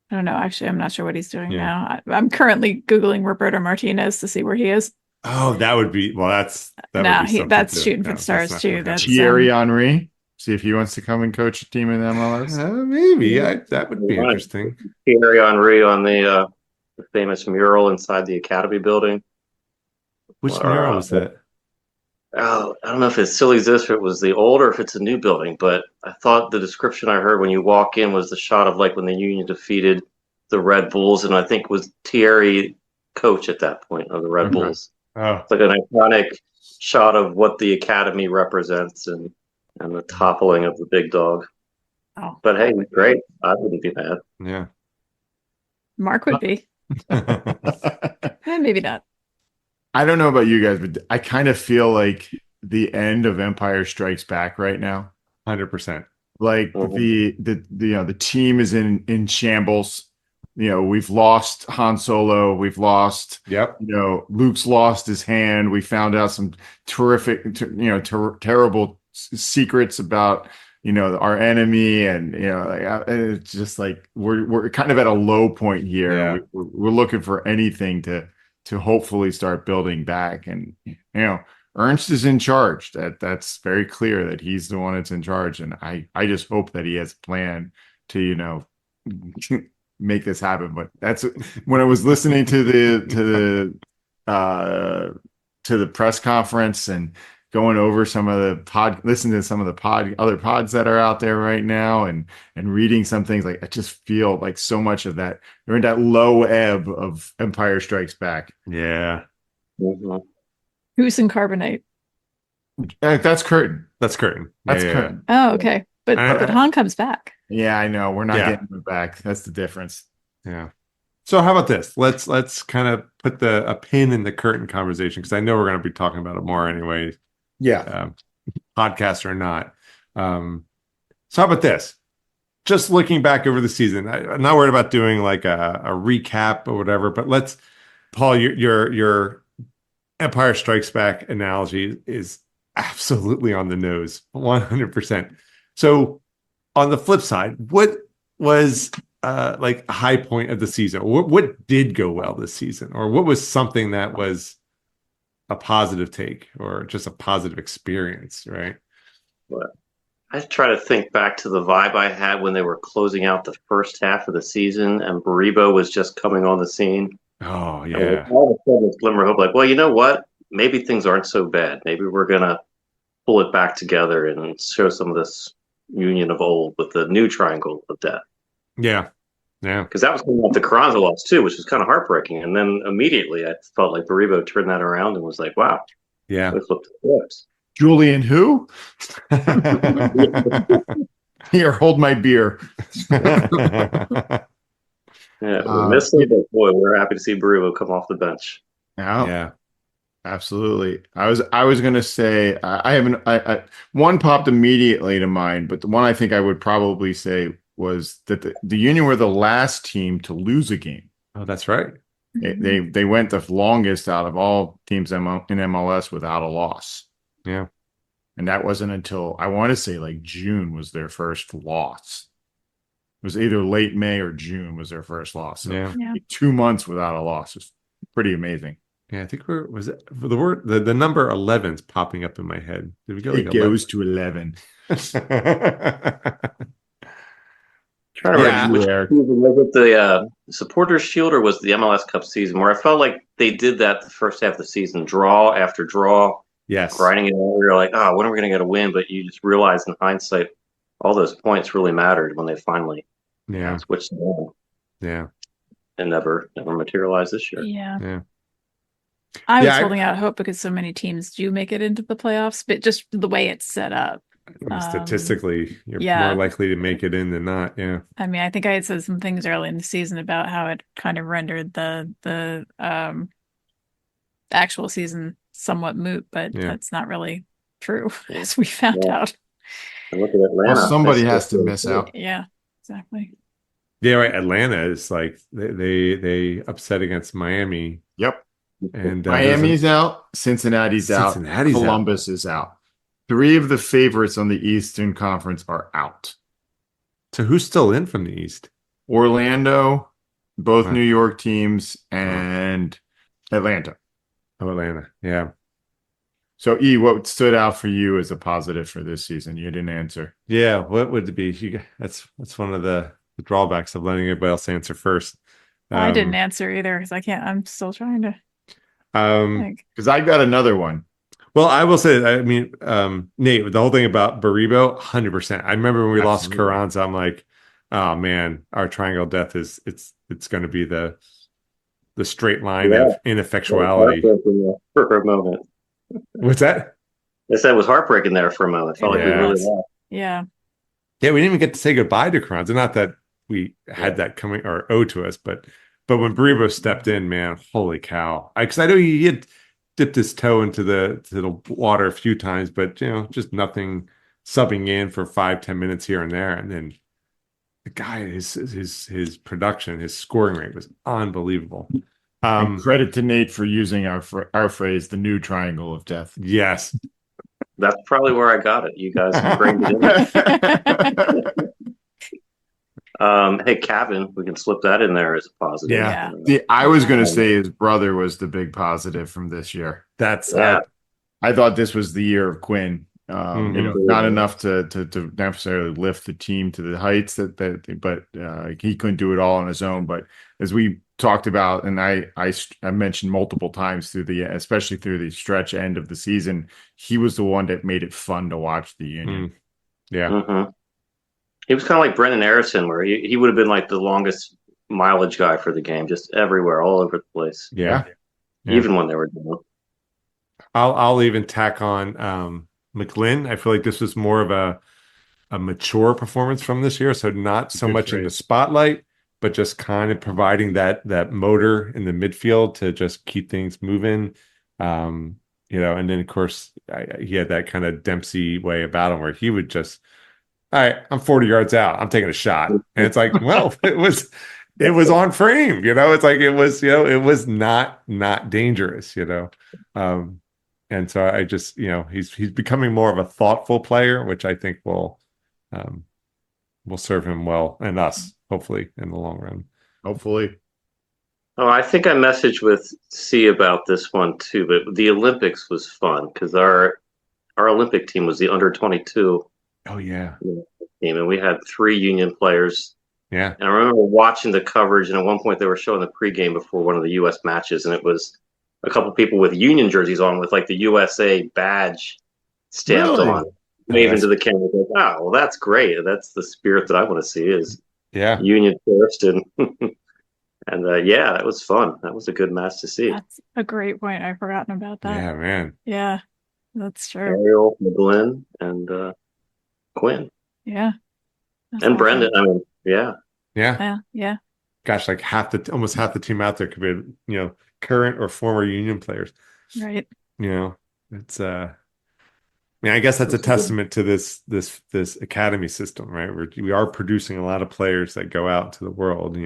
I don't know. Actually, I'm not sure what he's doing now. I'm currently Googling Roberto Martinez to see where he is. Oh, that would be that's shooting for the stars too. That's Thierry Henry. See if he wants to come and coach a team in MLS. Maybe that would be interesting. Thierry Henry on the famous mural inside the Academy building. Which mural was that? Oh, I don't know if it still exists, or it was the old, or if it's a new building. But I thought the description I heard when you walk in was the shot of like when the Union defeated the Red Bulls, and I think it was Thierry coach at that point of the Red Bulls. Oh, it's like an iconic shot of what the Academy represents and the toppling of the big dog. Oh, but hey, great! I wouldn't be mad. Yeah, Mark would be. Maybe not. I don't know about you guys, but I kind of feel like the end of Empire Strikes Back right now. 100%. Like the team is in shambles. We've lost Han Solo. We've lost. Yep. Luke's lost his hand. We found out some terrific, terrible secrets about our enemy, and it's just like we're kind of at a low point here. Yeah. We're looking for anything to hopefully start building back, and Ernst is in charge. That's very clear that he's the one that's in charge, and I just hope that he has a plan to make this happen. But that's when I was listening to the press conference and going over some of the listening to some of the other pods that are out there right now, and reading some things, like I just feel like so much of that we're in that low ebb of Empire Strikes Back. Yeah. Mhm. Who's in Carbonate? That's Curtin. That's Curtin. That's Yeah. Curtin. Oh, okay. But I- Han comes back. Yeah, I know. We're not Yeah. getting it back. That's the difference. Yeah. So how about this? Let's kind of put a pin in the Curtin conversation, because I know we're going to be talking about it more anyway, Yeah. podcast or not. So how about this? Just looking back over the season, I'm not worried about doing like a recap or whatever, but let's, Paul, your Empire Strikes Back analogy is absolutely on the nose, 100%. So on the flip side, what was like a high point of the season? What did go well this season? Or what was something that was a positive take or just a positive experience, right? But I try to think back to the vibe I had when they were closing out the first half of the season and Baribo was just coming on the scene. Oh, And yeah. all of a sudden, this glimmer of hope, like, well, you know what? Maybe things aren't so bad. Maybe we're going to pull it back together and show some of this union of old with the new triangle of death. Yeah. Yeah. Because that was coming off the Carranza loss too, which was kind of heartbreaking. And then immediately I felt like Baribo turned that around and was like, wow, Yeah. they flipped the flips. Julian, who? Here, hold my beer. Yeah, we missed it, but boy, we're happy to see Baribo come off the bench. Yeah. Absolutely. I was gonna say I haven't. One popped immediately to mind, but the one I think I would probably say was that the Union were the last team to lose a game. Oh, that's right. They went the longest out of all teams in MLS without a loss. Yeah. And that wasn't until I want to say like June was their first loss. It was either late May or June was their first loss. So Yeah. Yeah. 2 months without a loss was pretty amazing. Yeah. I think was it the number 11's popping up in my head. Did we go? It Like goes to 11. 11? Trying to Yeah. remember which Eric. season was it, the Supporters Shield or was the MLS Cup season where I felt like they did that the first half of the season, draw after draw, Yes. grinding it out. We were like, oh, when are we going to get a win? But you just realize in hindsight, all those points really mattered when they finally Yeah. switched them on Yeah. and never materialized this year. Yeah. Yeah. I was Yeah, holding out hope because so many teams do make it into the playoffs, but just the way it's set up. Statistically, you're yeah. more likely to make it in than not. Yeah. I mean, I think I had said some things early in the season about how it kind of rendered the actual season somewhat moot, but Yeah. that's not really true, as we found Yeah. out. And look at Atlanta. Well, somebody That's has to just- miss out. Yeah, exactly. Yeah. Right. Atlanta is like they upset against Miami, Yep. and Miami's out. Cincinnati's out. Cincinnati's out. Columbus is out. 3 of the favorites on the Eastern Conference are out. so who's still in from the East? Orlando, both Wow. New York teams, and Atlanta. Oh, Atlanta. Yeah. So, what stood out for you as a positive for this season? You didn't answer. Yeah. What would it be? That's one of the drawbacks of letting everybody else answer first. I didn't answer either because I can't. I'm still trying to think. Because I got another one. Well, I will say, I mean, Nate, the whole thing about Baribo, 100%. I remember when we lost Absolutely. Carranza, I'm like, oh man, our triangle of death it's going to be the straight line Yeah. of ineffectuality. Heartbreaking there for a moment. What's that? I said it was heartbreaking there for a moment. Felt like we Yeah. really lost. Yeah. Yeah, we didn't even get to say goodbye to Carranza. Not that we had that coming or owed to us, but when Baribo stepped in, man, holy cow! Because I know he had dipped his toe into the water a few times, but just nothing subbing in for 5-10 minutes here and there, and then the guy, his production, his scoring rate was unbelievable. And credit to Nate for using our phrase, the new triangle of death. Yes, That's probably where I got it. You guys ingrained it in. Hey, Kevin, we can slip that in there as a positive. Yeah. Yeah. I was going to say his brother was the big positive from this year. That's Yeah. I thought this was the year of Quinn. Mhm. Not enough to necessarily lift the team to the heights but he couldn't do it all on his own. But as we talked about, and I mentioned multiple times especially through the stretch end of the season, he was the one that made it fun to watch the Union. Yeah. Mm-hmm. He was kind of like Brendan Harrison, where he would have been like the longest mileage guy for the game, just everywhere, all over the place. Yeah. Even when they were down. I'll even tack on McGlynn. I feel like this was more of a mature performance from this year. So not so much in the spotlight, but just kind of providing that motor in the midfield to just keep things moving. And then of course he had that kind of Dempsey way about him where he would just, all right, I'm 40 yards out, I'm taking a shot. And it's like, well, it was on frame, it's like it was not dangerous, and so I just, he's becoming more of a thoughtful player, which I think will serve him well and us, hopefully, in the long run. Hopefully. Oh, I think I messaged with C about this one too, but the Olympics was fun because our Olympic team was the under 22 Oh yeah. team, and we had 3 Union players. Yeah. And I remember watching the coverage, and at one point they were showing the pregame before one of the U.S. matches, and it was a couple people with Union jerseys on with like the USA badge stamped Really? on, waving to the camera. Like, wow, well, that's great. That's the spirit that I want to see is Union first, and and yeah, that was fun. That was a good match to see. That's a great point. I've forgotten about that. Yeah, man. Yeah, that's true. Ariel, McGlynn, and Quinn. Yeah. That's and awesome. Brendan. I mean, yeah. Yeah. Gosh, like almost half the team out there could be, current or former Union players. Right. It's I guess that's a testament to this academy system, right? We are producing a lot of players that go out into the world,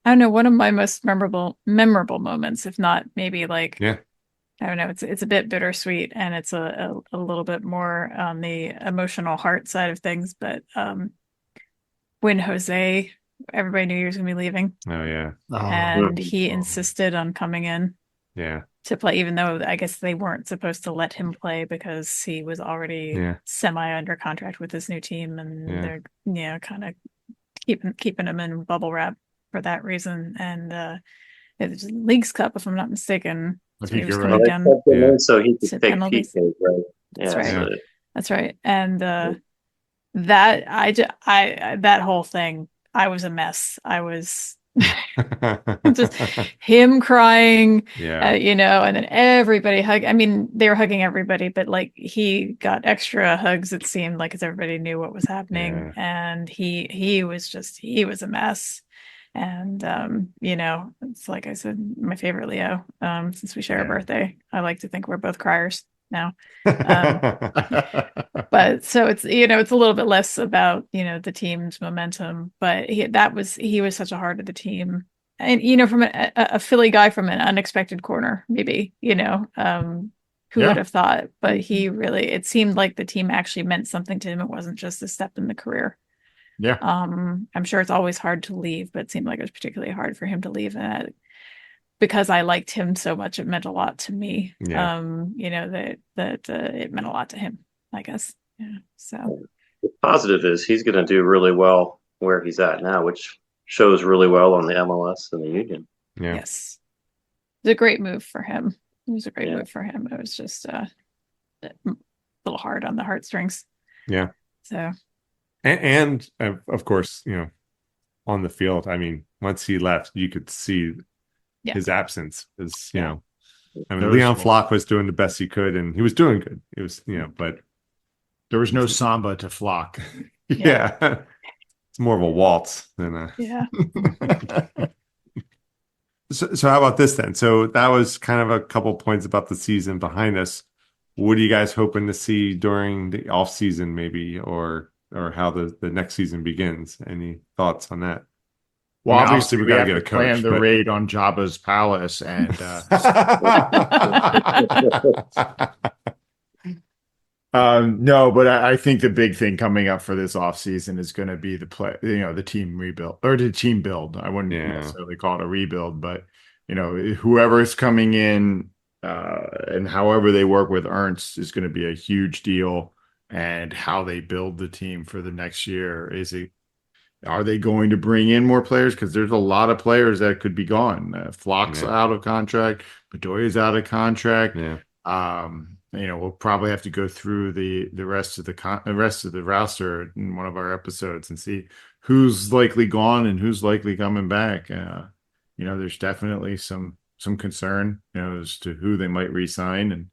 I don't know, one of my most memorable moments, if not maybe like, I don't know, it's a bit bittersweet and it's a little bit more on the emotional heart side of things, but when Jose, everybody knew he was going to be leaving. Oh yeah. And he insisted on coming in. Yeah. To play, even though I guess they weren't supposed to let him play because he was already semi under contract with his new team, and they're kind of keeping him in bubble wrap for that reason. And it was League's Cup, if I'm not mistaken. So he So he could take PKs, right? That's right. That's right. And that whole thing, I was a mess. I was just him crying, and then everybody I mean, they were hugging everybody, but like he got extra hugs, it seemed like, because everybody knew what was happening. And he was a mess. And it's like I said, my favorite Leo, since we share a birthday, I like to think we're both criers now. But so it's it's a little bit less about the team's momentum, but he was such a heart of the team, and from a Philly guy from an unexpected corner, maybe who would have thought, but it seemed like the team actually meant something to him. It wasn't just a step in the career. I'm sure it's always hard to leave, but it seemed like it was particularly hard for him to leave, and because I liked him so much, it meant a lot to me. That it meant a lot to him, I guess. So the positive is he's going to do really well where he's at now, which shows really well on the MLS and the Union. Yes, it was a great move for him. It was a great move for him. It was just a little hard on the heartstrings. Yeah. So, and of course, on the field, I mean, once he left, you could see his absence is, I mean, Leon Flock was doing the best he could, and he was doing good. It was, but there was no samba to Flock. It's more of a waltz than a. So how about this then? So that was kind of a couple points about the season behind us. What are you guys hoping to see during the off season, maybe, or how the next season begins? Any thoughts on that? Well, obviously we got to get a coach. Plan the raid on Jabba's palace, and No, but I think the big thing coming up for this offseason is going to be the team rebuild or the team build. I wouldn't necessarily call it a rebuild, but whoever is coming in and however they work with Ernst is going to be a huge deal. And how they build the team for the next year. Are they going to bring in more players? Because there's a lot of players that could be gone. Flock's out of contract. Bedoya's out of contract. Yeah. We'll probably have to go through the rest of the roster in one of our episodes and see who's likely gone and who's likely coming back. There's definitely some concern, as to who they might re-sign and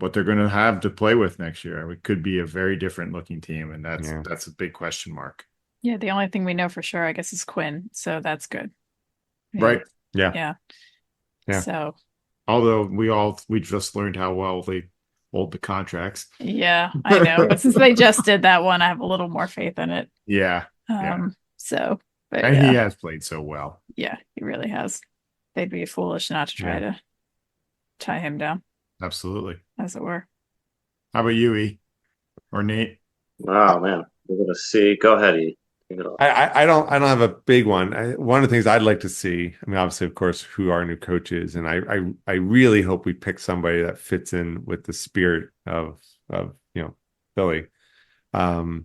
what they're going to have to play with next year. It could be a very different looking team, and that's a big question mark. Yeah, the only thing we know for sure, I guess, is Quinn, so that's good. Right? Yeah. Yeah. So, although we just learned how well they hold the contracts. Yeah, I know, but since they just did that one, I have a little more faith in it. Yeah. So, but and he has played so well. Yeah, he really has. They'd be foolish not to try to tie him down. Absolutely. As it were. How about you, E? Or Nate? Oh man, we're gonna see. Go ahead, E. I don't have a big one. One of the things I'd like to see, I mean, obviously, of course, who our new coach is, and I really hope we pick somebody that fits in with the spirit of Philly. The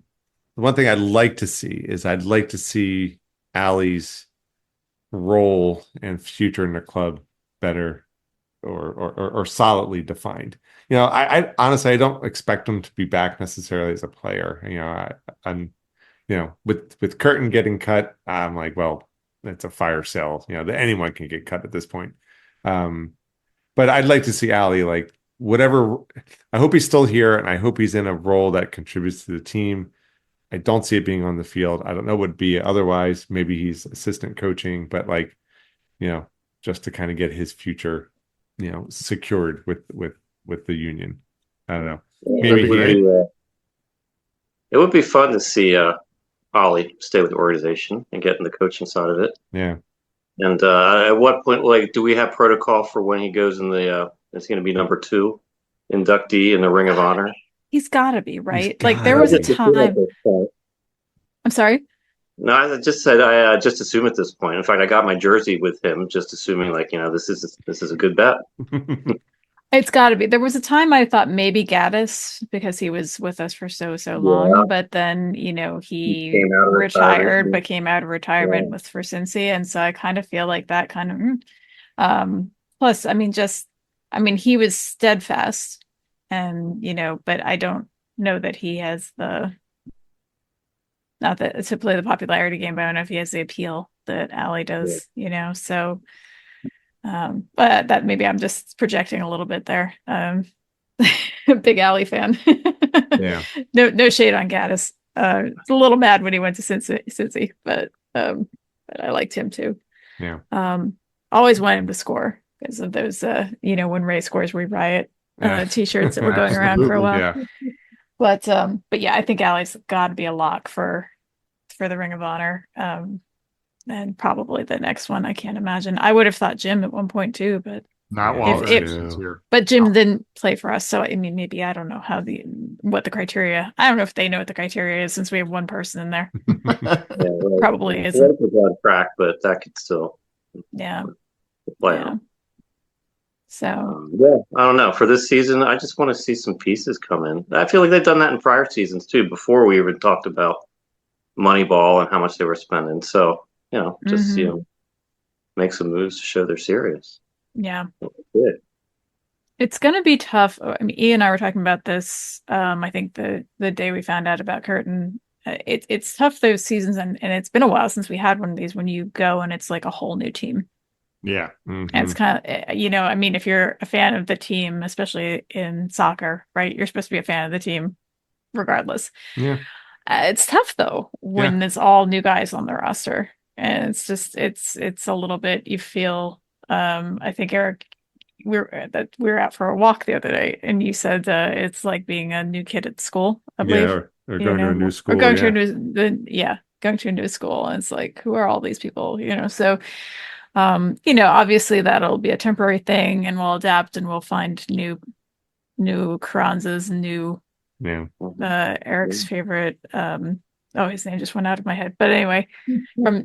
one thing I'd like to see is Allie's role and future in the club better or solidly defined. I honestly, I don't expect him to be back necessarily as a player. I'm with Curtin getting cut, I'm like, well, it's a fire sale. Anyone can get cut at this point. But I'd like to see Allie, like, whatever. I hope he's still here, and I hope he's in a role that contributes to the team. I don't see it being on the field. I don't know what it'd be otherwise. Maybe he's assistant coaching, but just to kind of get his future, secured with the union. I don't know. Maybe it would be fun to see Ollie stay with the organization and get in the coaching side of it. Yeah. And at what point, do we have protocol for when he goes in the? It's going to be number 2 inductee in the Ring of Honor. He's got to be, right? There was a time. I'm sorry. No, I just said I just assume at this point. In fact, I got my jersey with him, just assuming this is a good bet. It's got to be. There was a time I thought maybe Gaddis, because he was with us for so long, but then he retired, but came out of retirement with for Cincy, and so I kind of feel like that kind of. Plus, he was steadfast, and but I don't know that he has the. Not that to play the popularity game, but I don't know if he has the appeal that Allie does. So. But that maybe I'm just projecting a little bit there. Big Allie fan. Yeah. No shade on Gaddis. A little mad when he went to Cincy, but I liked him too. Yeah. Always wanted him to score because of those when Ray scores we riot t-shirts that were going around for a while. Yeah. But yeah, I think Allie's got to be a lock for the Ring of Honor. And probably the next one, I can't imagine. I would have thought Jim at one point too, but not while but Jim didn't play for us, so maybe I don't know what the criteria. I don't know if they know what the criteria is since we have one person in there. Probably isn't. Track, but that could still play on. So I don't know. For this season, I just want to see some pieces come in. I feel like they've done that in prior seasons too, before we even talked about Moneyball and how much they were spending. So. Just see them make some moves to show they're serious. Yeah. Good. It's going to be tough. Ian and I were talking about this. I think the day we found out about Curtin, it's tough those seasons. And it's been a while since we had one of these when you go and it's like a whole new team. Yeah. Mm-hmm. And it's kind of, if you're a fan of the team, especially in soccer, right, you're supposed to be a fan of the team regardless. Yeah. It's tough though, when it's all new guys on the roster. And it's just it's a little bit, you feel I think Eric, we were out for a walk the other day and you said it's like being a new kid at school, I believe. Or going to a new school. Or going to a new school. And it's like, who are all these people? So obviously that'll be a temporary thing and we'll adapt and we'll find new Carranzas, new Yeah. Eric's favorite. Oh, his name just went out of my head. But anyway,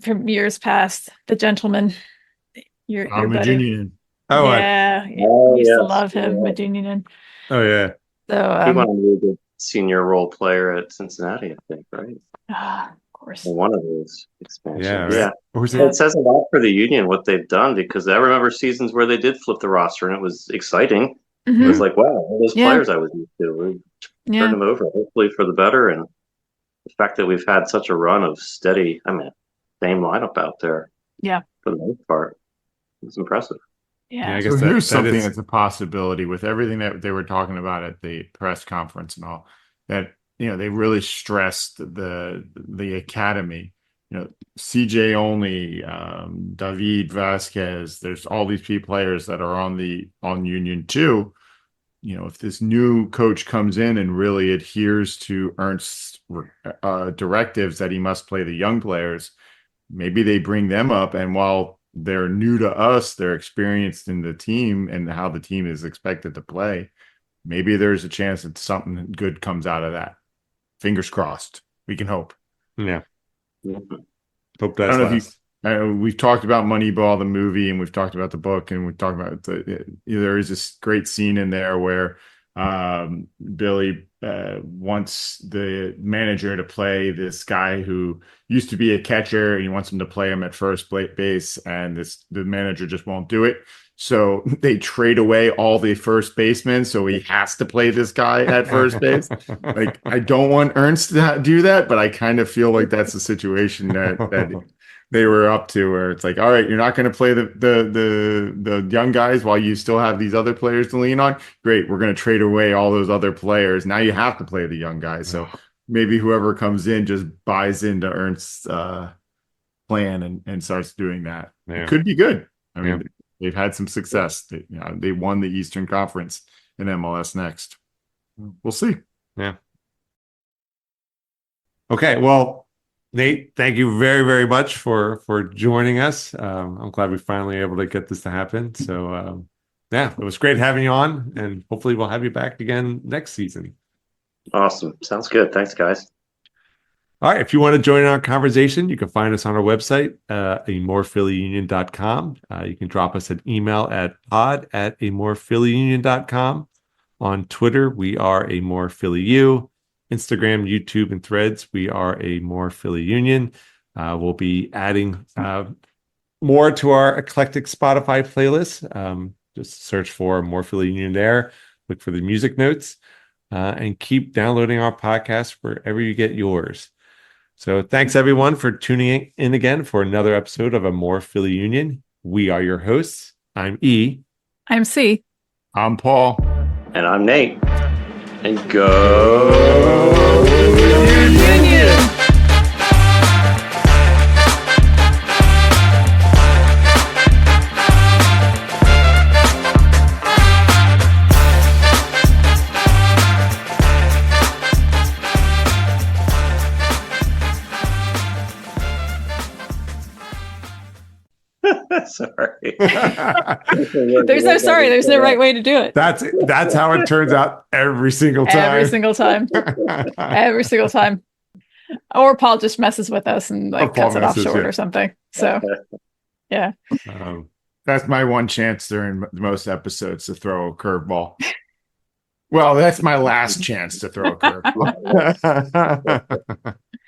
from years past, the gentleman, your buddy. Union. Oh, Yeah, Oh, used to yes. love him, Yeah. Medunion. oh yeah. So, He won a really good senior role player at Cincinnati, I think, right? of course. Or one of those expansions. Yeah. Right. Yeah. Or was Yeah. It says a lot for the Union what they've done, because I remember seasons where they did flip the roster and it was exciting. It Mhm. was like, wow, all those Yeah. players I was used to, we Yeah. turned them over, hopefully for the better. And the fact that we've had such a run of steady, same lineup out there. Yeah. For the most part, it's impressive. Yeah. I So guess here's that something is- that's a possibility with everything that they were talking about at the press conference and all that, they really stressed the academy, CJ only, David Vasquez, there's all these key players that are on Union too. If this new coach comes in and really adheres to Ernst's directives that he must play the young players, maybe they bring them up. And while they're new to us, they're experienced in the team and how the team is expected to play. Maybe there's a chance that something good comes out of that. Fingers crossed. We can hope. Yeah. Mhm. Hope I that's don't know if last. we've talked about Moneyball, the movie, and we've talked about the book, and we've talked about there is this great scene in there where Billy wants the manager to play this guy who used to be a catcher, and he wants him to play him at first base, and the manager just won't do it. So they trade away all the first basemen, so he has to play this guy at first base. Like, I don't want Ernst to do that, but I kind of feel like that's the situation that they were up to, where it's like, all right, you're not going to play the young guys while you still have these other players to lean on. Great, we're going to trade away all those other players. Now you have to play the young guys. So maybe whoever comes in just buys into Ernst's plan and starts doing that. Yeah. It could be good. I mean, Yeah. they've had some success. They won the Eastern Conference in MLS Next. We'll see. Yeah. Okay. Well, Nate, thank you very, very much for joining us. I'm glad we finally able to get this to happen. So, yeah, it was great having you on, and hopefully we'll have you back again next season. Awesome. Sounds good. Thanks, guys. All right. If you want to join our conversation, you can find us on our website, amorephillyunion.com. You can drop us an email at pod@amorephillyunion.com. On Twitter, we are amorephillyu. Instagram, YouTube, and Threads, we are amorephillyunion. We'll be adding more to our eclectic Spotify playlist. Just search for More Philly Union there. Look for the music notes, and keep downloading our podcast wherever you get yours. So thanks, everyone, for tuning in again for another episode of A More Philly Union. We are your hosts. I'm E. I'm C. I'm Paul. And I'm Nate. And go Union! Sorry. There's no sorry. There's no right way to do it. That's how it turns out every single time. Every single time. Every single time. Or Paul just messes with us and Or Paul cuts it off messes, short yeah. or something. So, yeah. That's my one chance during most episodes to throw a curveball. Well, that's my last chance to throw a curveball.